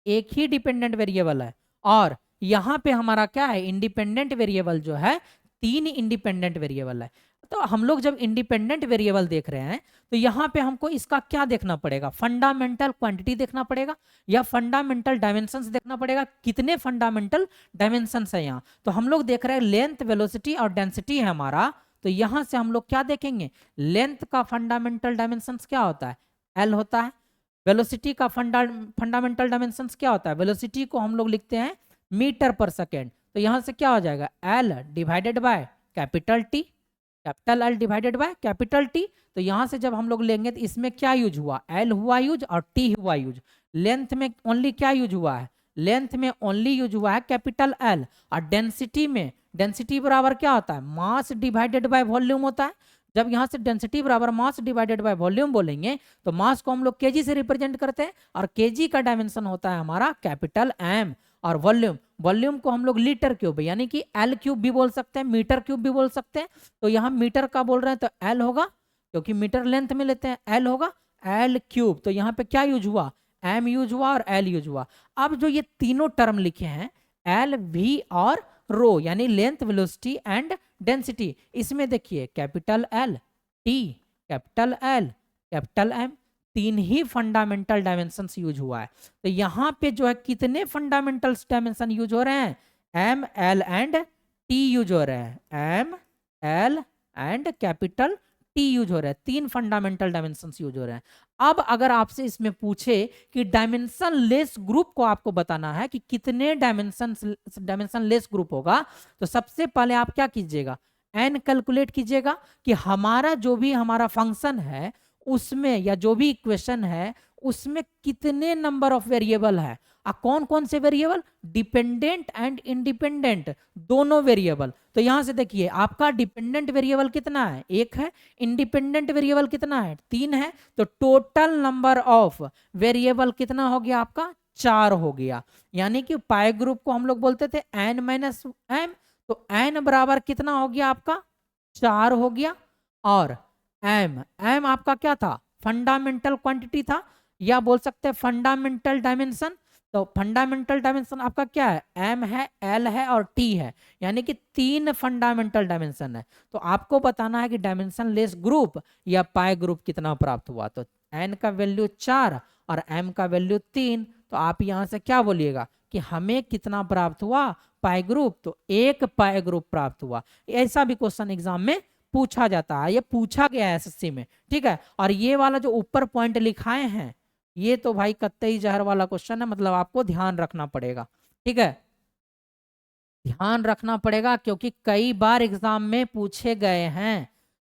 [SPEAKER 1] एक ही डिपेंडेंट वेरिएबल है। और यहाँ पे हमारा क्या है, इंडिपेंडेंट वेरिएबल जो है 3 इंडिपेंडेंट वेरिएबल है। तो हम लोग जब इंडिपेंडेंट वेरिएबल देख रहे हैं तो यहाँ पे हमको इसका क्या देखना पड़ेगा, फंडामेंटल क्वांटिटी देखना पड़ेगा या फंडामेंटल डायमेंशंस देखना पड़ेगा। कितने फंडामेंटल डायमेंशंस है यहाँ, तो हम लोग देख रहे हैं लेंथ, वेलोसिटी और डेंसिटी है हमारा। तो यहाँ से हम लोग क्या देखेंगे, लेंथ का फंडामेंटल डायमेंशंस क्या होता है, एल होता है। वेलोसिटी का फंडामेंटल डायमेंशंस क्या होता है, वेलोसिटी को हम लोग लिखते हैं मीटर पर सेकेंड। तो यहाँ से क्या हो जाएगा, L divided by capital T, capital L divided by capital T. तो यहाँ से जब हम लोग लेंगे तो इसमें क्या यूज हुआ, एल हुआ यूज और टी हुआ यूज। लेंथ में ओनली क्या यूज हुआ है, लेंथ में ओनली यूज हुआ है कैपिटल एल। और डेंसिटी में, डेंसिटी बराबर क्या होता है, मास डिवाइडेड बाय वॉल्यूम होता है। जब यहाँ से डेंसिटी बराबर मास डिवाइडेड बाय वॉल्यूम बोलेंगे तो मास को हम लोग केजी से रिप्रेजेंट करते हैं और केजी का डायमेंशन होता है हमारा कैपिटल एम। और वॉल्यूम, वॉल्यूम को हम लोग लीटर क्यूब यानी कि एल क्यूब भी बोल सकते हैं, मीटर क्यूब भी बोल सकते हैं। तो यहाँ मीटर का बोल रहे हैं तो एल होगा, क्योंकि मीटर लेंथ में लेते हैं, एल होगा एल क्यूब। तो यहाँ पे क्या यूज हुआ, एम यूज हुआ और एल यूज हुआ। अब जो ये तीनों टर्म लिखे हैं एल, वी और रो, यानी लेंथ, वेलोसिटी एंड डेंसिटी, इसमें देखिए capital L, T, capital L, capital M, 3 ही फंडामेंटल डायमेंशंस यूज हुआ है। तो यहाँ पे जो है कितने फंडामेंटल डायमेंशन यूज हो रहे हैं, M, L and T use हो रहे हैं, M, L and capital T use हो रहा है, 3 फंडामेंटल डायमेंशंस यूज हो रहे हैं। अब अगर आपसे इसमें पूछे कि डायमेंशन लेस ग्रुप को आपको बताना है कि कितने डायमेंशन लेस ग्रुप होगा, तो सबसे पहले आप क्या कीजिएगा, एन कैलकुलेट कीजिएगा कि हमारा जो भी हमारा फंक्शन है उसमें या जो भी इक्वेशन है उसमें कितने नंबर ऑफ वेरिएबल है। कौन कौन से वेरिएबल, डिपेंडेंट एंड इंडिपेंडेंट दोनों वेरिएबल। तो यहां से देखिए आपका डिपेंडेंट वेरिएबल कितना है, 1 है, इंडिपेंडेंट वेरिएबल कितना है, 3 है, तो टोटल नंबर ऑफ वेरिएबल कितना हो गया आपका, 4 हो गया। यानी कि पाई ग्रुप को हम लोग बोलते थे n माइनस एम, तो n बराबर कितना हो गया आपका, 4 हो गया। और m आपका क्या था, फंडामेंटल क्वांटिटी था, या बोल सकते हैं फंडामेंटल डायमेंशन। तो फंडामेंटल डायमेंशन आपका क्या है, m है, l है और t है, यानी कि 3 फंडामेंटल डायमेंशन है। तो आपको बताना है कि डायमेंशन लेस ग्रुप या पाई ग्रुप कितना प्राप्त हुआ। तो n का वैल्यू 4 और m का वैल्यू 3, तो आप यहां से क्या बोलिएगा कि हमें कितना प्राप्त हुआ, पाई ग्रुप, तो 1 पाई ग्रुप प्राप्त हुआ। ऐसा भी क्वेश्चन एग्जाम में पूछा जाता है, ये पूछा गया है एसएससी में, ठीक है। और ये वाला जो ऊपर पॉइंट लिखाए हैं ये तो भाई कत्तई जहर वाला क्वेश्चन है, मतलब आपको ध्यान रखना पड़ेगा, ठीक है, ध्यान रखना पड़ेगा क्योंकि कई बार एग्जाम में पूछे गए हैं।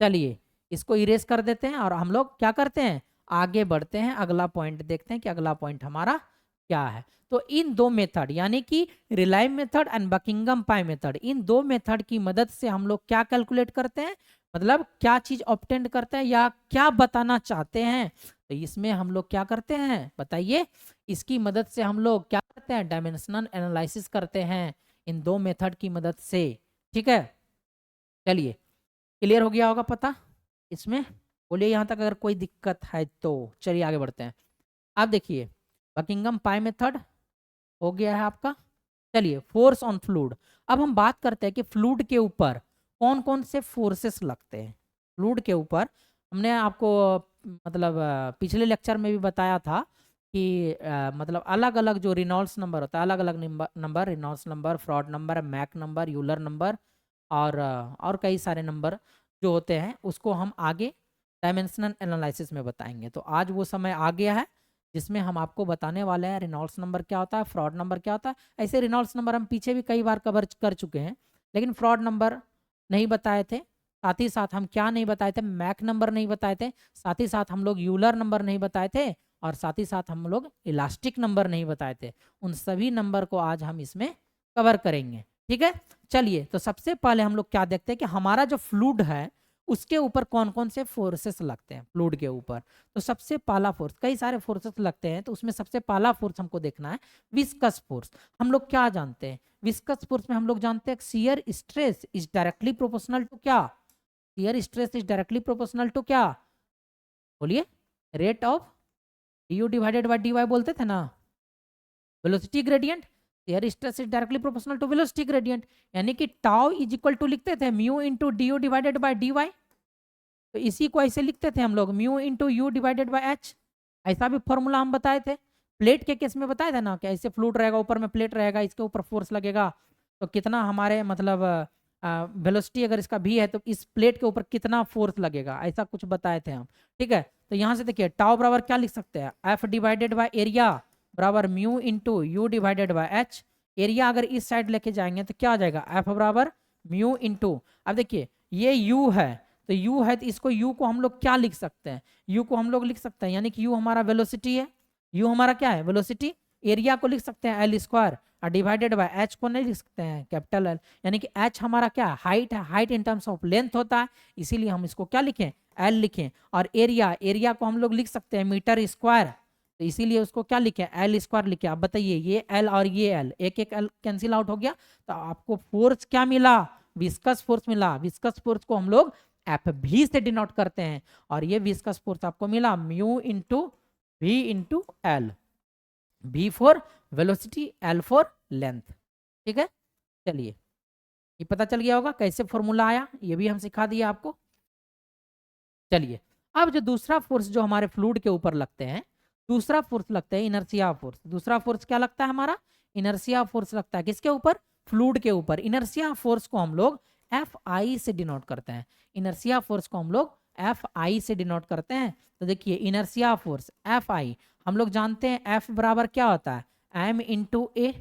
[SPEAKER 1] चलिए इसको इरेज कर देते हैं और हम लोग क्या करते हैं, आगे बढ़ते हैं, अगला पॉइंट देखते हैं कि अगला पॉइंट हमारा क्या है। तो इन दो मेथड यानी कि Rayleigh method and Buckingham pi method, इन दो मेथड की मदद से हम लोग क्या कैलकुलेट करते हैं, मतलब क्या चीज ऑब्टेंड करते हैं या क्या बताना चाहते हैं। तो इसमें हम लोग क्या करते हैं बताइए, इसकी मदद से हम लोग क्या करते हैं, डायमेंशनल एनालिसिस करते हैं इन दो मेथड की मदद से, ठीक है। चलिए क्लियर हो गया होगा पता इसमें, बोलिए यहाँ तक अगर कोई दिक्कत है तो। चलिए आगे बढ़ते हैं। अब देखिए बकिंगम पाई मेथड हो गया है आपका। चलिए फोर्स ऑन फ्लूइड, अब हम बात करते हैं कि फ्लूइड के ऊपर कौन कौन से फोर्सेस लगते हैं। फ्लूइड के ऊपर हमने आपको मतलब पिछले लेक्चर में भी बताया था कि मतलब अलग अलग जो रिनॉल्ड्स नंबर होता है, अलग अलग number, Reynolds number, fraud number, Mach number, Euler number और कई सारे नंबर जो होते हैं उसको हम आगे डायमेंशनल एनालिसिस में बताएंगे। तो आज वो समय आ गया है जिसमें हम आपको बताने वाले हैं रिनॉल्ड्स नंबर क्या होता है, फ्रॉड नंबर क्या होता है। ऐसे रिनॉल्ड्स नंबर हम पीछे भी कई बार कवर कर चुके हैं, लेकिन फ्रॉड नंबर नहीं बताए थे, साथ ही साथ हम क्या नहीं बताए थे, मैक नंबर नहीं बताए थे, साथ ही साथ हम लोग यूलर नंबर नहीं बताए थे, और साथ ही साथ हम लोग इलास्टिक नंबर नहीं बताए थे। उन सभी नंबर को आज हम इसमें कवर करेंगे, ठीक है। चलिए तो सबसे पहले हम लोग क्या देखते हैं कि हमारा जो फ्लूइड है उसके ऊपर कौन कौन से फोर्सेस लगते हैं फ्लूइड के ऊपर। तो सबसे पहला फोर्स, कई सारे फोर्सेस लगते हैं, तो उसमें सबसे पहला फोर्स हमको देखना है विस्कस फोर्स। हम लोग क्या जानते हैं विस्कस फोर्स में, हम लोग जानते हैं shear stress is directly proportional to क्या, shear stress is directly proportional to क्या, बोलिए, rate of du divided by dy बोलते थे ना, velocity gradient. Shear stress is directly proportional to velocity gradient, यानी कि टाउ इज इक्वल टू लिखते थे mu into D divided by D. तो इसी को ऐसे लिखते थे हम लोग mu into U divided by H. ऐसा भी फॉर्मूला हम बताए थे प्लेट के केस में, बताया था ना कि ऐसे फ्लूइड रहेगा, ऊपर में प्लेट रहेगा, इसके ऊपर फोर्स लगेगा तो कितना हमारे मतलब वेलोसिटी अगर इसका भी है तो इस प्लेट के ऊपर कितना फोर्स लगेगा, ऐसा कुछ बताए थे हम, ठीक है। तो यहाँ से देखिए टाउ बराबर क्या लिख सकते हैं, एफ डिवाइडेड बाय एरिया बराबर mu into U divided by H. Area अगर इस साइड लेके जाएंगे तो क्या आ जाएगा, एफ बराबर म्यू इंटू, अब देखिए ये यू है, तो u है तो इसको u को हम लोग क्या लिख सकते हैं, u को हम लोग लिख सकते हैं यानी कि u हमारा वेलोसिटी है, u हमारा क्या है वेलोसिटी। एरिया को लिख सकते हैं एल स्क्वायर और डिवाइडेड बाय h को नहीं लिख सकते हैं कैपिटल एल, यानी कि h हमारा क्या हाइट है, height in terms of length होता है, इसीलिए हम इसको क्या लिखें एल लिखें। और एरिया को हम लोग लिख सकते हैं मीटर स्क्वायर, तो इसीलिए उसको क्या लिखे एल स्क्वायर लिखे। आप बताइए ये एल और ये एल, एक एक एल कैंसिल आउट हो गया, तो आपको फोर्स क्या मिला, विस्कस फोर्स मिला। विस्कस फोर्स को हम लोग एफ भी से डिनोट करते हैं, और ये विस्कस फोर्स आपको मिला mu into V into L, v for velocity, L for length, ठीक है। चलिए ये पता चल गया होगा कैसे फॉर्मूला आया, ये भी हम सिखा दिए आपको। चलिए अब जो दूसरा फोर्स जो हमारे फ्लूइड के ऊपर लगते हैं, दूसरा फोर्स लगता है इनर्शिया फोर्स। दूसरा फोर्स क्या लगता है हमारा, इनर्शिया फोर्स लगता है किसके ऊपर, फ्लूइड के ऊपर। इनर्शिया फोर्स को हम लोग एफ आई से डिनोट करते हैं, इनर्शिया फोर्स को हम लोग एफ आई से डिनोट करते हैं। तो देखिए इनर्शिया फोर्स एफ आई, हम लोग जानते हैं एफ बराबर क्या होता है, एम इंटू ए,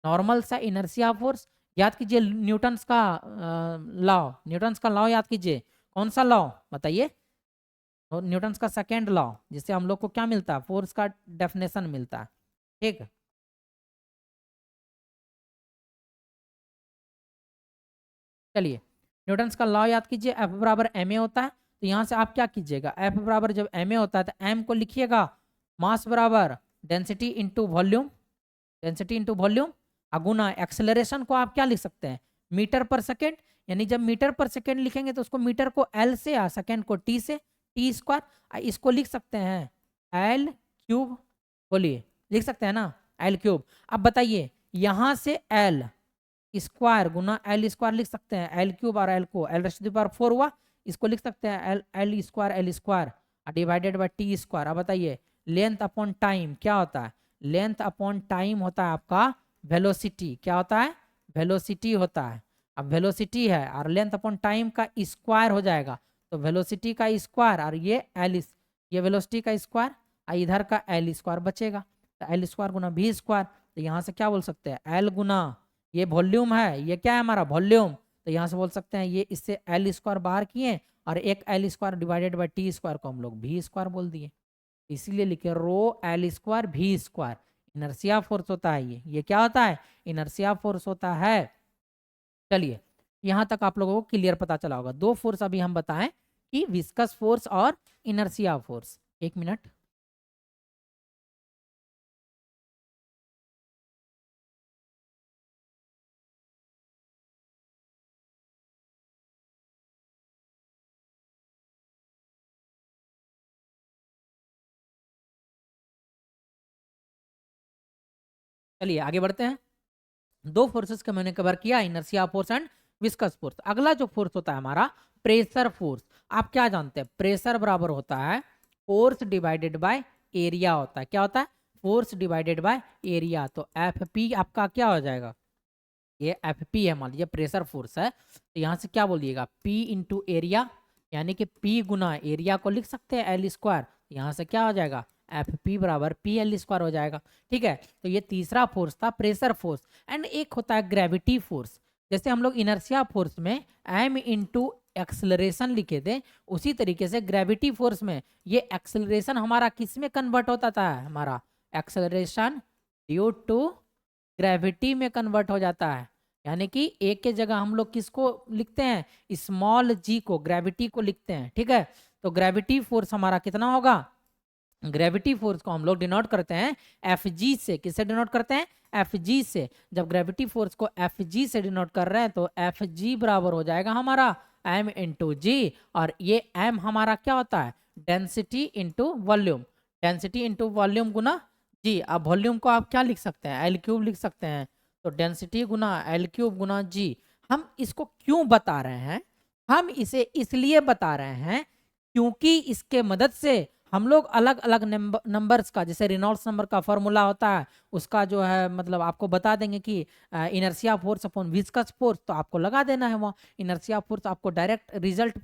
[SPEAKER 1] नॉर्मल सा इनर्शिया फोर्स। याद कीजिए न्यूटन्स का लॉ, न्यूटन्स का लॉ याद कीजिए, कौन सा लॉ बताइए, न्यूटन्स का सेकेंड लॉ, जिससे हम लोग को क्या मिलता है, फोर्स का डेफिनेशन मिलता है। ठीक, चलिए न्यूटन्स का लॉ याद कीजिए, एफ बराबर एम ए होता है। तो यहाँ से आप क्या कीजिएगा, एफ बराबर जब एम ए होता है तो एम को लिखिएगा मास बराबर density into volume, density into volume, अगुना एक्सेलरेशन को आप क्या लिख सकते हैं, मीटर पर सेकेंड। यानी जब मीटर पर सेकेंड लिखेंगे तो उसको मीटर को एल से या सेकेंड को टी से, टी स्क्वायर, इसको लिख सकते हैं एल क्यूब, बोलिए लिख सकते हैं ना एल क्यूब। अब बताइए यहाँ से एल स्क्वायर गुना एल स्क्वायर लिख सकते हैं, एल क्यूब और एल को L raised to the power 4 हुआ, इसको लिख सकते हैं L square divided by T square. अब बताइए लेंथ अपॉन टाइम क्या होता है, लेंथ अपॉन टाइम होता है आपका वेलोसिटी, क्या होता है, वेलोसिटी होता है। अब वेलोसिटी है और लेंथ अपॉन टाइम का स्क्वायर हो जाएगा, तो वेलोसिटी का स्क्वायर और ये एल, ये वेलोसिटी का स्क्वायर और इधर का एल स्क्वायर बचेगा, तो एल स्क्वायर गुना भी स्क्वायर। तो यहाँ से क्या बोल सकते हैं, एल गुना ये वॉल्यूम है, ये क्या है हमारा वॉल्यूम, तो यहाँ से बोल सकते हैं ये, इससे एल स्क्वायर बाहर किए और एक L square divided by T square को हम लोग भी स्क्वायर बोल दिए, इसीलिए लिखे रो एल स्क्वायर भी स्क्वायर। इनर्शिया फोर्स होता है ये क्या होता है, इनर्शिया फोर्स होता है। चलिए यहाँ तक आप लोगों को क्लियर पता चला होगा। दो फोर्स अभी हम बताएं कि विस्कस फोर्स और इनर्शिया फोर्स। एक मिनट, चलिए आगे बढ़ते हैं। दो फोर्सेस का मैंने कवर किया, inertia force and viscous force. अगला जो फोर्स होता है हमारा प्रेशर फोर्स। आप क्या जानते हैं, प्रेशर बराबर होता है फोर्स डिवाइडेड बाय एरिया होता है, क्या होता है, फोर्स डिवाइडेड बाय एरिया। तो एफ पी आपका क्या हो जाएगा, ये एफ पी है, मान लीजिए प्रेशर फोर्स है, तो यहाँ से क्या बोलिएगा पी इंटू एरिया, यानी कि पी गुना एरिया को लिख सकते हैं एल स्क्वायर, यहाँ से क्या हो जाएगा एफ पी बराबर पी एल स्क्वायर हो जाएगा। ठीक है, तो ये तीसरा फोर्स था प्रेशर फोर्स। एंड एक होता है ग्रेविटी फोर्स, जैसे हम लोग इनर्शिया फोर्स में एम इंटू एक्सलरेशन लिखे थे, उसी तरीके से ग्रेविटी फोर्स में ये एक्सलरेशन हमारा किस में कन्वर्ट होता था, हमारा एक्सलरेशन ड्यू टू ग्रेविटी में कन्वर्ट हो जाता है। यानी कि एक के जगह हम लोग किसको लिखते हैं, स्मॉल जी को, ग्रेविटी को लिखते हैं। ठीक है, तो ग्रेविटी फोर्स हमारा कितना होगा, ग्रेविटी फोर्स को हम लोग डिनोट करते हैं एफ जी से। किससे डिनोट करते हैं, एफ जी से। जब ग्रेविटी फोर्स को एफ जी से डिनोट कर रहे हैं तो एफ जी बराबर हो जाएगा हमारा एम इंटू जी, और ये एम हमारा क्या होता है, density into volume, density into volume गुना जी। अब वॉल्यूम को आप क्या लिख सकते हैं, एल क्यूब लिख सकते हैं, तो डेंसिटी गुना एल क्यूब गुना जी। हम इसको क्यों बता रहे हैं, हम इसे इसलिए बता रहे हैं क्योंकि इसके मदद से हम लोग अलग अलग नंबर्स का, जैसे रिनॉल्ड्स नंबर का फॉर्मूला होता है, उसका जो है मतलब आपको बता देंगे कि inertia force upon viscous force, तो आपको लगा देना है वहाँ इनर्शिया फोर्स। आपको डायरेक्ट रिजल्ट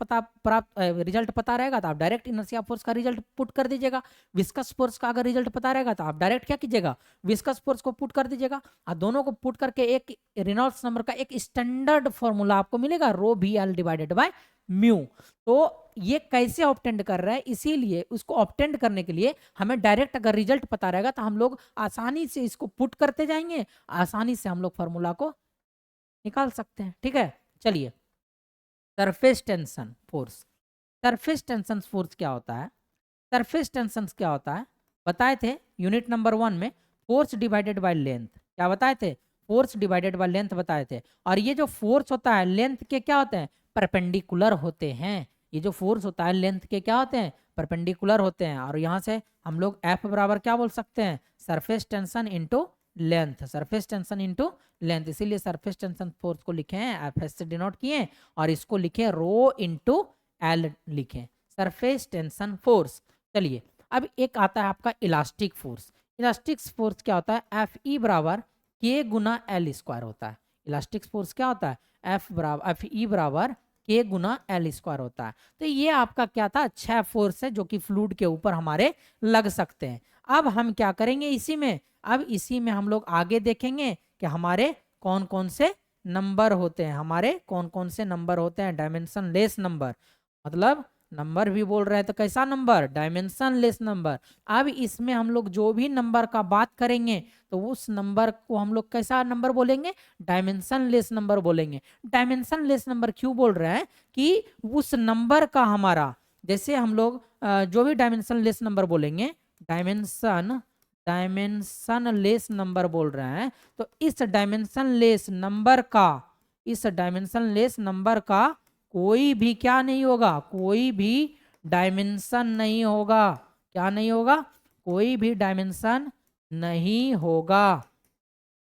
[SPEAKER 1] रिजल्ट पता रहेगा तो आप डायरेक्ट इनर्शिया फोर्स का रिजल्ट पुट कर दीजिएगा। विस्कस फोर्स का अगर रिजल्ट पता रहेगा तो आप डायरेक्ट क्या कीजिएगा, विस्कस फोर्स को पुट कर दीजिएगा। और दोनों को पुट करके एक रिनॉल्ड्स नंबर का एक स्टैंडर्ड फॉर्मूला आपको मिलेगा, rho V L divided by mu. तो ये कैसे ऑब्टेंड कर रहा है, इसीलिए उसको ऑब्टेंड करने के लिए हमें डायरेक्ट अगर रिजल्ट पता रहेगा तो हम लोग आसानी से इसको पुट करते जाएंगे, आसानी से हम लोग फॉर्मूला को निकाल सकते हैं। ठीक है, चलिए surface tension force. Surface tension force क्या होता है, सरफेस टेंशन क्या होता है बताए थे यूनिट नंबर 1 में, फोर्स डिवाइडेड बाय लेंथ। क्या बताए थे, फोर्स डिवाइडेड बाय लेंथ बताए थे। और ये जो फोर्स होता है लेंथ के क्या होते हैं, परपेंडिकुलर होते हैं। ये जो फोर्स होता है लेंथ के क्या होते हैं, परपेंडिकुलर होते हैं। और यहाँ से हम लोग एफ बराबर क्या बोल सकते हैं, surface tension into length, surface tension into length. इसीलिए सरफेस टेंशन फोर्स को लिखे हैं एफ एस से डिनोट किए, और इसको लिखे रो इंटू एल लिखे, सरफेस टेंशन फोर्स। चलिए अब एक आता है आपका इलास्टिक फोर्स। इलास्टिक फोर्स क्या होता है, एफ ई बराबर के गुना एल स्क्वायर होता है। इलास्टिक फोर्स क्या होता है, एफ ई बराबर K गुना L स्क्वायर होता है। तो ये आपका क्या था, 6 फोर्स है जो कि फ्लूइड के ऊपर हमारे लग सकते हैं। अब हम क्या करेंगे इसी में, अब इसी में हम लोग आगे देखेंगे कि हमारे कौन कौन से नंबर होते हैं, हमारे कौन कौन से नंबर होते हैं डायमेंशन लेस नंबर, मतलब नंबर भी बोल रहे हैं तो कैसा नंबर, डायमेंशन लेस नंबर। अब इसमें हम लोग जो भी नंबर का बात करेंगे तो उस नंबर को हम लोग कैसा नंबर बोलेंगे, डायमेंशन लेस नंबर बोलेंगे। डायमेंशन लेस नंबर क्यों बोल रहे हैं कि उस नंबर का हमारा, जैसे हम लोग जो भी डायमेंशन लेस नंबर बोलेंगे, डायमेंशन लेस नंबर बोल रहे हैं, तो इस डायमेंशन लेस नंबर का, इस डायमेंशन लेस नंबर का कोई भी क्या नहीं होगा, कोई भी डायमेंशन नहीं होगा। क्या नहीं होगा, कोई भी डायमेंशन नहीं होगा,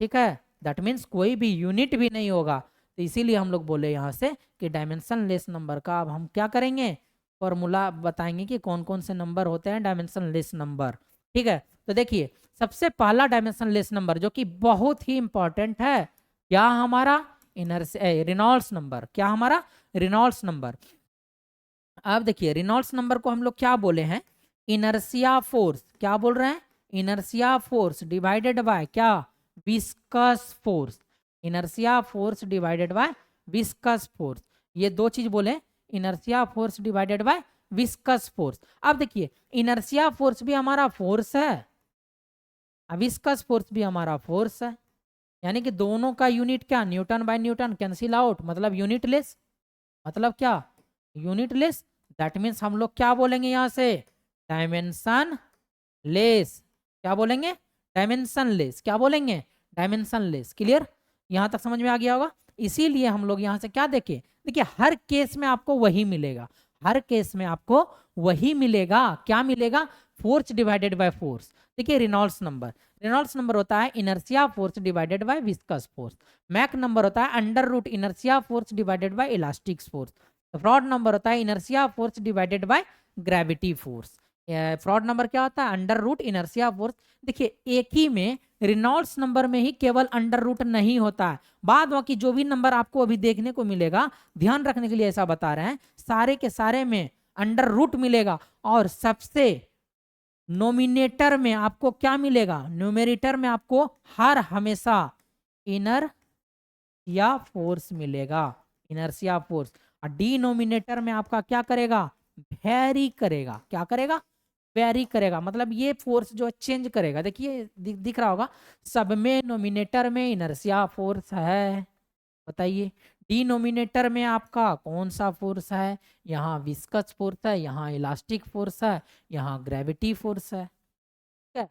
[SPEAKER 1] ठीक है। दैट मीन्स कोई भी यूनिट भी नहीं होगा। तो इसीलिए हम लोग बोले यहाँ से कि डायमेंशन लेस नंबर का अब हम क्या करेंगे, फॉर्मूला बताएंगे कि कौन कौन से नंबर होते हैं डायमेंशन लेस नंबर, ठीक है। तो देखिए सबसे पहला डायमेंशन लेस नंबर जो कि बहुत ही इंपॉर्टेंट है, क्या हमारा रेनॉल्ड्स नंबर, क्या हमारा रेनॉल्ड्स नंबर। अब देखिए रेनॉल्ड्स नंबर को हम लोग क्या बोले हैं, इनर्शिया फोर्स, क्या बोल रहे हैं, इनर्शिया फोर्स डिवाइडेड बाय क्या, viscous force, inertia force divided by viscous force, ये दो चीज बोले, inertia force divided by viscous force. अब देखिए इनर्शिया फोर्स भी हमारा फोर्स है, विस्कस फोर्स भी हमारा फोर्स है, यानी कि दोनों का यूनिट क्या, newton by newton cancel out, मतलब यूनिट लेस, मतलब क्या, यूनिट लेस। दैट मीन्स हम लोग क्या बोलेंगे यहां से, डायमेंशन लेस, क्या बोलेंगे, डायमेंशन लेस, क्या बोलेंगे, डायमेंशन लेस। क्लियर, यहां तक समझ में आ गया होगा। इसीलिए हम लोग यहां से क्या देखें, देखिए हर केस में आपको वही मिलेगा, हर केस में आपको वही मिलेगा, क्या मिलेगा, फोर्स डिवाइडेड बाय फोर्स। देखिए रेनॉल्ड्स नंबर, रेनॉल्ड्स नंबर होता है inertia force divided by viscous force. Mach number होता है under root inertia force divided by elastic force. Froude number होता है inertia force divided by gravity force. Froude number क्या होता है, अंडर रूट इनर्शिया फोर्स। देखिए एक ही में रेनॉल्ड्स नंबर में ही केवल अंडर रूट नहीं होता है, बाद बाकी जो भी नंबर आपको अभी देखने को मिलेगा, ध्यान रखने के लिए ऐसा बता रहे हैं, सारे के सारे में अंडर रूट मिलेगा। और सबसे नोमिनेटर में आपको क्या मिलेगा, न्यूमेरेटर में आपको हर हमेशा इनर्शिया फोर्स मिलेगा, इनर्शिया फोर्स। और डिनोमिनेटर में आपका क्या करेगा, वेरी करेगा, क्या करेगा, वेरी करेगा, मतलब ये फोर्स जो चेंज करेगा। देखिए दिख रहा होगा, सब में नोमिनेटर में इनर्शिया फोर्स है, बताइए डिनोमिनेटर में आपका कौन सा फोर्स है, यहाँ विस्कस फोर्स है, यहाँ इलास्टिक फोर्स है, यहाँ ग्रेविटी फोर्स है, ठीक है।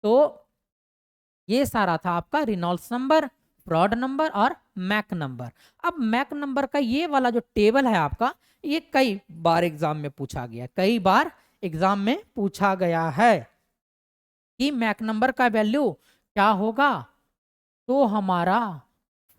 [SPEAKER 1] तो ये सारा था आपका रेनॉल्ड्स नंबर, फ्रॉड नंबर और मैक नंबर। अब मैक नंबर का ये वाला जो टेबल है आपका, ये कई बार एग्जाम में पूछा गया, कई बार एग्जाम में पूछा गया है कि मैक नंबर का वैल्यू क्या होगा, तो हमारा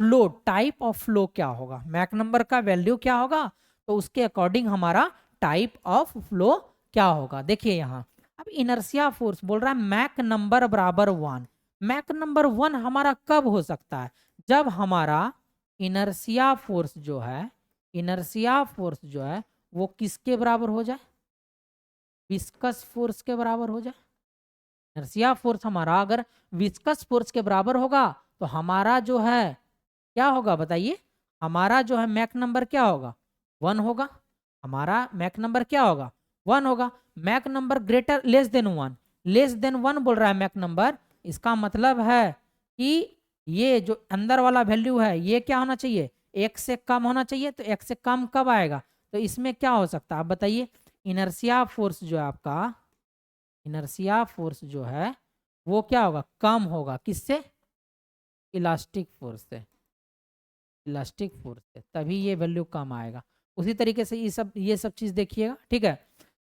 [SPEAKER 1] फ्लो, टाइप ऑफ फ्लो क्या होगा, मैक नंबर का वैल्यू क्या होगा, तो उसके अकॉर्डिंग हमारा टाइप ऑफ फ्लो क्या होगा। देखिए यहाँ अब इनर्शिया फोर्स बोल रहा है मैक नंबर बराबर 1। मैक नंबर 1 हमारा कब हो सकता है, जब हमारा इनर्शिया फोर्स जो है, इनर्शिया फोर्स जो है वो किसके बराबर हो जाए, विस्कस फोर्स के बराबर हो जाए। इनर्शिया फोर्स हमारा अगर विस्कस फोर्स के बराबर होगा तो हमारा जो है क्या होगा, बताइए, हमारा जो है मैक नंबर क्या होगा, 1 होगा, हमारा मैक नंबर क्या होगा, 1 होगा। Mach number greater less than 1, less than 1 बोल रहा है मैक नंबर, इसका मतलब है कि ये जो अंदर वाला वैल्यू है ये क्या होना चाहिए, 1 से कम होना चाहिए। तो 1 से कम कब आएगा, तो इसमें क्या हो सकता है आप बताइए, इनर्शिया फोर्स जो है आपका, इनर्शिया फोर्स जो है वो क्या होगा, कम होगा, किससे, इलास्टिक फोर्स से, इलास्टिक फोर्स से, तभी ये वैल्यू कम आएगा। उसी तरीके से ये सब चीज़ देखिएगा, ठीक है।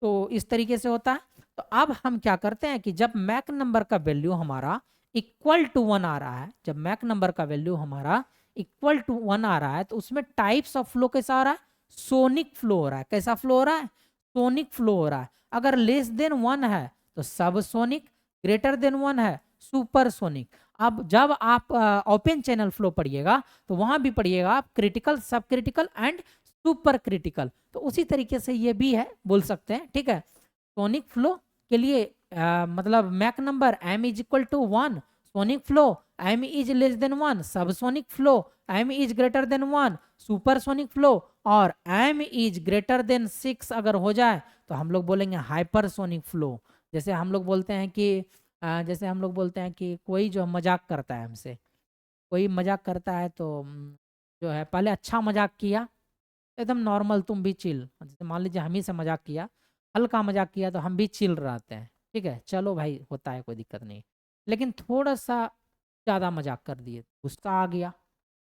[SPEAKER 1] तो इस तरीके से होता है। तो अब हम क्या करते हैं कि जब मैक नंबर का वैल्यू हमारा इक्वल टू 1 आ रहा है, जब मैक नंबर का वैल्यू हमारा इक्वल टू 1 आ रहा है, तो उसमें टाइप्स ऑफ फ्लो कैसा हो रहा है, सोनिक फ्लो हो रहा है। कैसा फ्लो हो रहा है, सोनिक फ्लो हो रहा है। अगर लेस देन 1 है तो सब सोनिक, ग्रेटर देन 1 है सुपर सोनिक। अब जब आप ओपन चैनल फ्लो पढ़िएगा तो वहां भी पढ़िएगा आप क्रिटिकल, सब क्रिटिकल एंड सुपर क्रिटिकल। तो उसी तरीके से ये भी है, बोल सकते हैं, ठीक है। सोनिक फ्लो के लिए मतलब Mach number m is equal to 1, sonic flow m is less than 1, subsonic flow m is greater than 1, supersonic flow और m इज ग्रेटर देन 6 अगर हो जाए तो हम लोग बोलेंगे हाइपरसोनिक फ्लो। जैसे हम लोग बोलते हैं कि कोई जो मजाक करता है हमसे, कोई मजाक करता है तो जो है पहले अच्छा मजाक किया, एकदम नॉर्मल, तुम भी चिल, जैसे मान लीजिए हम ही से मजाक किया, हल्का मजाक किया तो हम भी चिल रहते हैं, ठीक है, चलो भाई होता है, कोई दिक्कत नहीं। लेकिन थोड़ा सा ज़्यादा मजाक कर दिए, गुस्सा आ गया,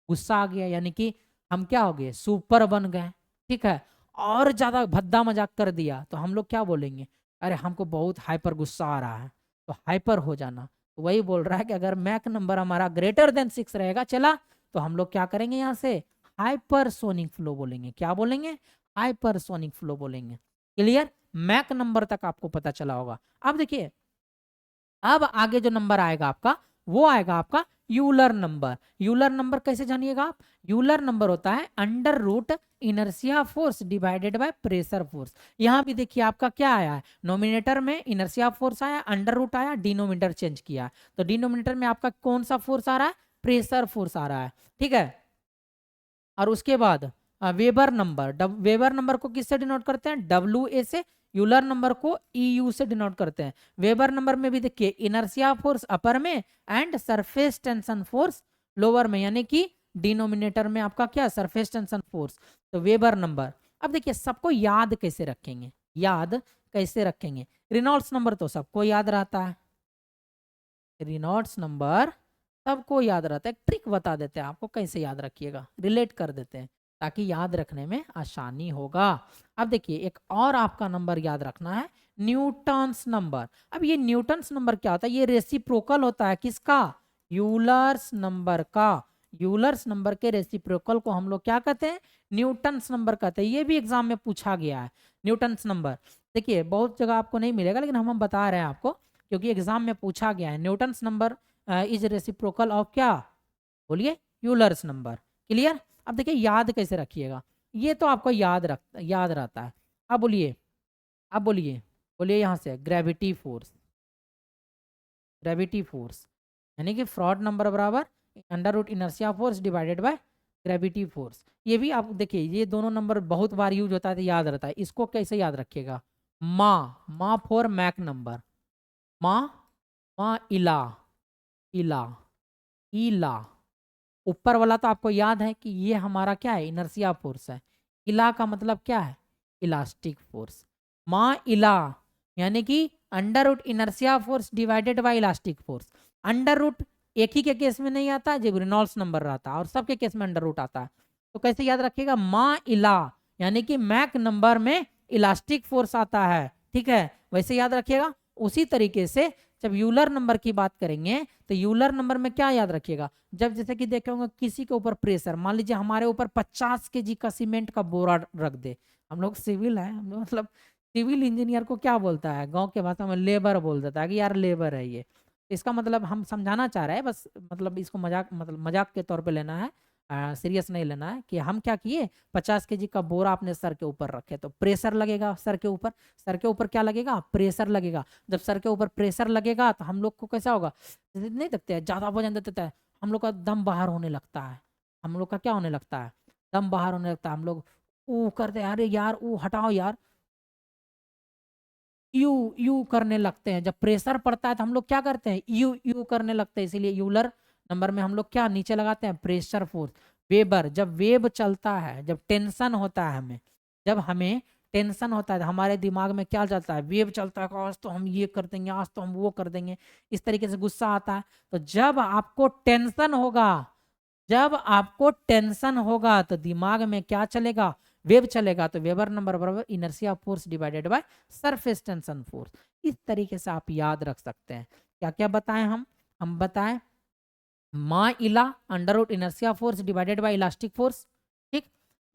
[SPEAKER 1] गुस्सा आ गया यानी कि हम क्या हो गए, सुपर बन गए, ठीक है। और ज़्यादा भद्दा मजाक कर दिया तो हम लोग क्या बोलेंगे, अरे हमको बहुत हाइपर गुस्सा आ रहा है, तो हाइपर हो जाना। तो वही बोल रहा है कि अगर मैक नंबर हमारा ग्रेटर देन 6 रहेगा, चला, तो हम लोग क्या करेंगे, यहाँ से हाइपरसोनिक फ्लो बोलेंगे। क्या बोलेंगे, हाइपरसोनिक फ्लो बोलेंगे। क्लियर, मैक नंबर तक आपको पता चला होगा। अब देखिए, अब आगे जो नंबर आएगा आपका, वो आएगा आपका यूलर नंबर। यूलर नंबर कैसे जानिएगा आप, यूलर नंबर होता है under root inertia force divided by pressure force. यहाँ भी देखिए आपका क्या आया है, नोमिनेटर में इनर्शिया फोर्स आया, अंडर रूट आया, डिनोमिनेटर चेंज किया, तो डिनोमिनेटर में आपका कौन सा फोर्स आ रहा है, प्रेशर फोर्स आ रहा है, ठीक है। और उसके बाद वेबर नंबर, वेबर नंबर को किससे डिनोट करते हैं, डब्ल्यू ए से, यूलर नंबर को ई यू से डिनोट करते हैं। वेबर नंबर में भी देखिए इनर्शिया फोर्स अपर में and surface tension force lower में, यानी कि डिनोमिनेटर में आपका क्या, सरफेस टेंशन फोर्स, तो वेबर नंबर। अब देखिए सबको याद कैसे रखेंगे, याद कैसे रखेंगे, रेनॉल्ड्स नंबर तो सबको याद रहता है, रेनॉल्ड्स नंबर सबको याद रहता है। एक ट्रिक बता देते हैं आपको कैसे याद रखिएगा, रिलेट कर देते हैं ताकि याद रखने में आसानी होगा। अब देखिए एक और आपका नंबर याद रखना है, न्यूटन्स नंबर। अब ये न्यूटन्स नंबर क्या होता है, ये रेसिप्रोकल होता है किसका, यूलर्स नंबर का। यूलर्स नंबर के रेसिप्रोकल को हम लोग क्या कहते हैं, न्यूटन्स नंबर कहते हैं। ये भी एग्जाम में पूछा गया है, न्यूटन्स नंबर। देखिए बहुत जगह आपको नहीं मिलेगा, लेकिन हम बता रहे हैं आपको क्योंकि एग्जाम में पूछा गया है। Newton's number is reciprocal of क्या, बोलिए, यूलर्स नंबर। क्लियर। अब देखिए याद कैसे रखिएगा, ये तो आपको याद रहता है। अब बोलिए, अब बोलिए, बोलिए यहाँ से ग्रेविटी फोर्स, ग्रेविटी फोर्स यानी कि फ्रॉड नंबर बराबर under root inertia force divided by gravity force. ये भी आप देखिए, ये दोनों नंबर बहुत बार यूज होता है तो याद रहता है। इसको कैसे याद रखिएगा, माँ फॉर मैक नंबर, माँ, माँ इला, इला, इला, ऊपर वाला तो आपको याद है कि ये हमारा क्या है, इनर्शिया फोर्स है। इला का मतलब क्या है, इलास्टिक फोर्स। माँ इला यानी कि under root inertia force divided by elastic force. Under root एक ही के केस में नहीं आता जब रेनॉल्ड्स नंबर रहता है, और सबके केस में अंडर रूट आता है। तो कैसे याद रखिएगा, माँ इला यानी कि मैक नंबर में इलास्टिक फोर्स आता है, ठीक है, वैसे याद रखिएगा। उसी तरीके से जब यूलर नंबर की बात करेंगे तो यूलर नंबर में क्या याद रखिएगा, जब जैसे कि देखे होंगे किसी के ऊपर प्रेशर, मान लीजिए हमारे ऊपर 50 केजी का सीमेंट का बोरा रख दे, हम लोग सिविल है, हम लोग मतलब सिविल इंजीनियर को क्या बोलता है, गांव के भाषा में लेबर बोल देता है कि यार लेबर है ये। इसका मतलब हम समझाना चाह रहे हैं बस, मतलब इसको मजाक, मतलब मजाक के तौर पे लेना है, सीरियस नहीं लेना है कि हम क्या किए, 50 केजी का बोरा अपने सर के ऊपर रखे तो प्रेशर लगेगा सर के ऊपर, सर के ऊपर क्या लगेगा, प्रेशर लगेगा। जब सर के ऊपर प्रेशर लगेगा तो हम लोग को कैसा होगा, नहीं देखते हैं ज़्यादा वजन देते हैं, हम लोग का दम बाहर होने लगता है, हम लोग का क्या होने लगता है, दम बाहर होने लगता है। हम लोग ऊ करते हैं, अरे यार ऊ हटाओ यार, यू यू करने लगते हैं। जब प्रेशर पड़ता है तो हम लोग क्या करते हैं, यू यू करने लगते हैं। इसीलिए यूलर नंबर में हम लोग क्या नीचे लगाते हैं, प्रेशर फोर्स। वेबर, जब वेब चलता है, जब टेंशन होता है हमें, जब हमें टेंशन होता है तो हमारे दिमाग में क्या चलता है, वेब चलता है, आज तो हम ये कर देंगे, आज तो हम वो कर देंगे, इस तरीके से गुस्सा आता है। तो जब आपको टेंशन होगा, जब आपको टेंशन होगा तो दिमाग में क्या चलेगा, वेव चलेगा। तो वेबर नंबर बराबर inertia force divided by surface tension force. इस तरीके से आप याद रख सकते हैं। क्या क्या बताएं हम बताएं, माँ इला under root inertia force divided by elastic force, ठीक।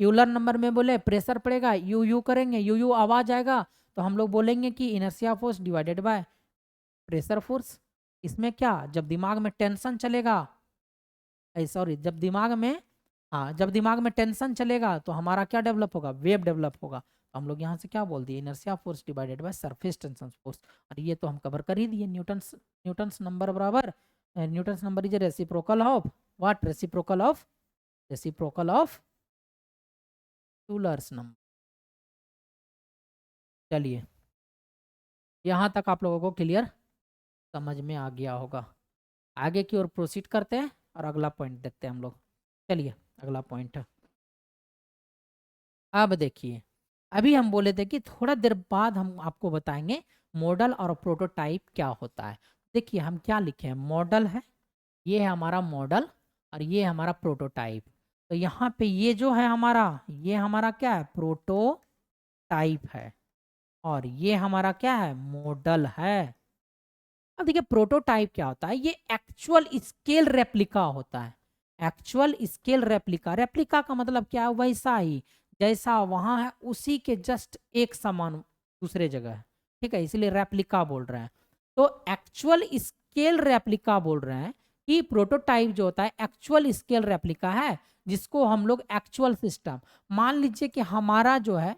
[SPEAKER 1] यूलर नंबर में बोले प्रेशर पड़ेगा, यू यू करेंगे, यू यू आवाज आएगा तो हम लोग बोलेंगे कि inertia force divided by pressure force. इसमें क्या, जब दिमाग में टेंशन चलेगा, सॉरी, जब दिमाग में हाँ, जब दिमाग में टेंशन चलेगा तो हमारा क्या डेवलप होगा, वेव डेवलप होगा। तो हम लोग यहाँ से क्या बोल दिए, inertia force divided by surface tension force. और ये तो हम कवर कर ही दिए, न्यूटन्स न्यूटन्स नंबर बराबर Newton's number is reciprocal of what, reciprocal of Euler's number. चलिए, यहाँ तक आप लोगों को क्लियर समझ में आ गया होगा। आगे की ओर प्रोसीड करते हैं और अगला पॉइंट देखते हैं हम लोग। चलिए, अगला पॉइंट अब देखिए, अभी हम बोले थे कि थोड़ा देर बाद हम आपको बताएंगे मॉडल और प्रोटोटाइप क्या होता है। देखिए हम क्या लिखे हैं, मॉडल है, ये है हमारा मॉडल और ये है हमारा प्रोटोटाइप। तो यहाँ पे ये जो है हमारा, ये हमारा क्या है, प्रोटोटाइप है, और ये हमारा क्या है, मॉडल है। अब देखिए प्रोटोटाइप क्या होता है, ये एक्चुअल स्केल रेप्लिका होता है। एक्चुअल स्केल रेप्लिका, रेप्लिका का मतलब क्या है, वैसा ही जैसा वहां है उसी के जस्ट एक समान दूसरे जगह है, ठीक है, इसलिए रेप्लिका बोल रहे हैं। तो एक्चुअल स्केल रेप्लिका बोल रहे हैं कि प्रोटोटाइप जो होता है एक्चुअल स्केल रेप्लिका है, जिसको हम लोग एक्चुअल सिस्टम मान लीजिए कि हमारा जो है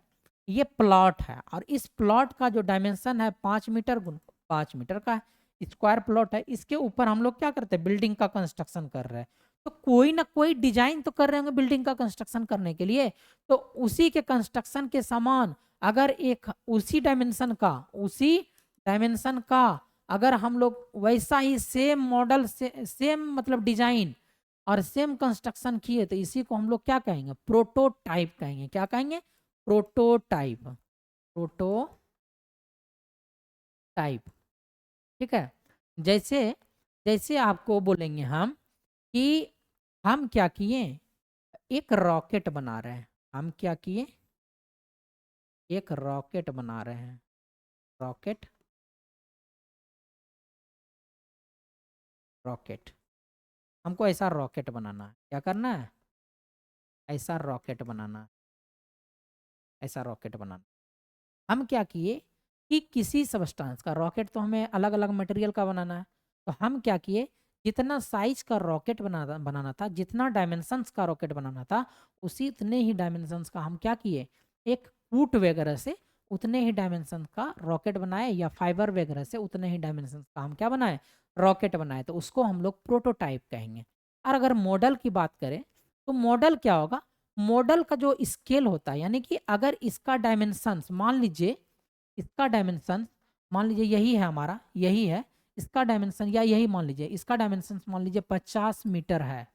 [SPEAKER 1] ये प्लॉट है, और इस प्लॉट का जो डायमेंशन है 5 मीटर गुण 5 मीटर का है, स्क्वायर प्लॉट है, इसके ऊपर हम लोग क्या करते हैं, बिल्डिंग का कंस्ट्रक्शन कर रहे हैं। तो कोई ना कोई डिजाइन तो कर रहे होंगे बिल्डिंग का कंस्ट्रक्शन करने के लिए, तो उसी के कंस्ट्रक्शन के समान अगर एक उसी डायमेंशन का अगर हम लोग वैसा ही सेम मॉडल से सेम मतलब डिजाइन और सेम कंस्ट्रक्शन किए, तो इसी को हम लोग क्या कहेंगे, प्रोटोटाइप कहेंगे। क्या कहेंगे, प्रोटोटाइप, प्रोटोटाइप, ठीक है। जैसे जैसे आपको बोलेंगे हम कि हम क्या किए, एक रॉकेट बना रहे हैं, हम क्या किए, एक रॉकेट बना रहे हैं, रॉकेट, रॉकेट, हमको ऐसा रॉकेट बनाना है। क्या करना है, ऐसा रॉकेट बनाना है, ऐसा रॉकेट बनाना। हम क्या किए कि किसी सबस्टांस का, रॉकेट तो हमें अलग अलग मटेरियल का बनाना है, तो हम क्या किए, जितना साइज का रॉकेट बनाना था, जितना डायमेंशंस का रॉकेट बनाना था, उसी इतने ही डायमेंशंस का हम क्या किए, एक कूट वगैरह से उतने ही डायमेंशन का रॉकेट बनाए, या फाइबर वगैरह से उतने ही डायमेंशन का हम क्या बनाए, रॉकेट बनाए। तो उसको हम लोग प्रोटोटाइप कहेंगे। और अगर मॉडल की बात करें तो मॉडल क्या होगा, मॉडल का जो स्केल होता है, यानी कि अगर इसका डायमेंशंस मान लीजिए, इसका डायमेंशन मान लीजिए यही है हमारा, यही है इसका डायमेंशन, या यही मान लीजिए इसका डायमेंशन मान लीजिए 50 मीटर है,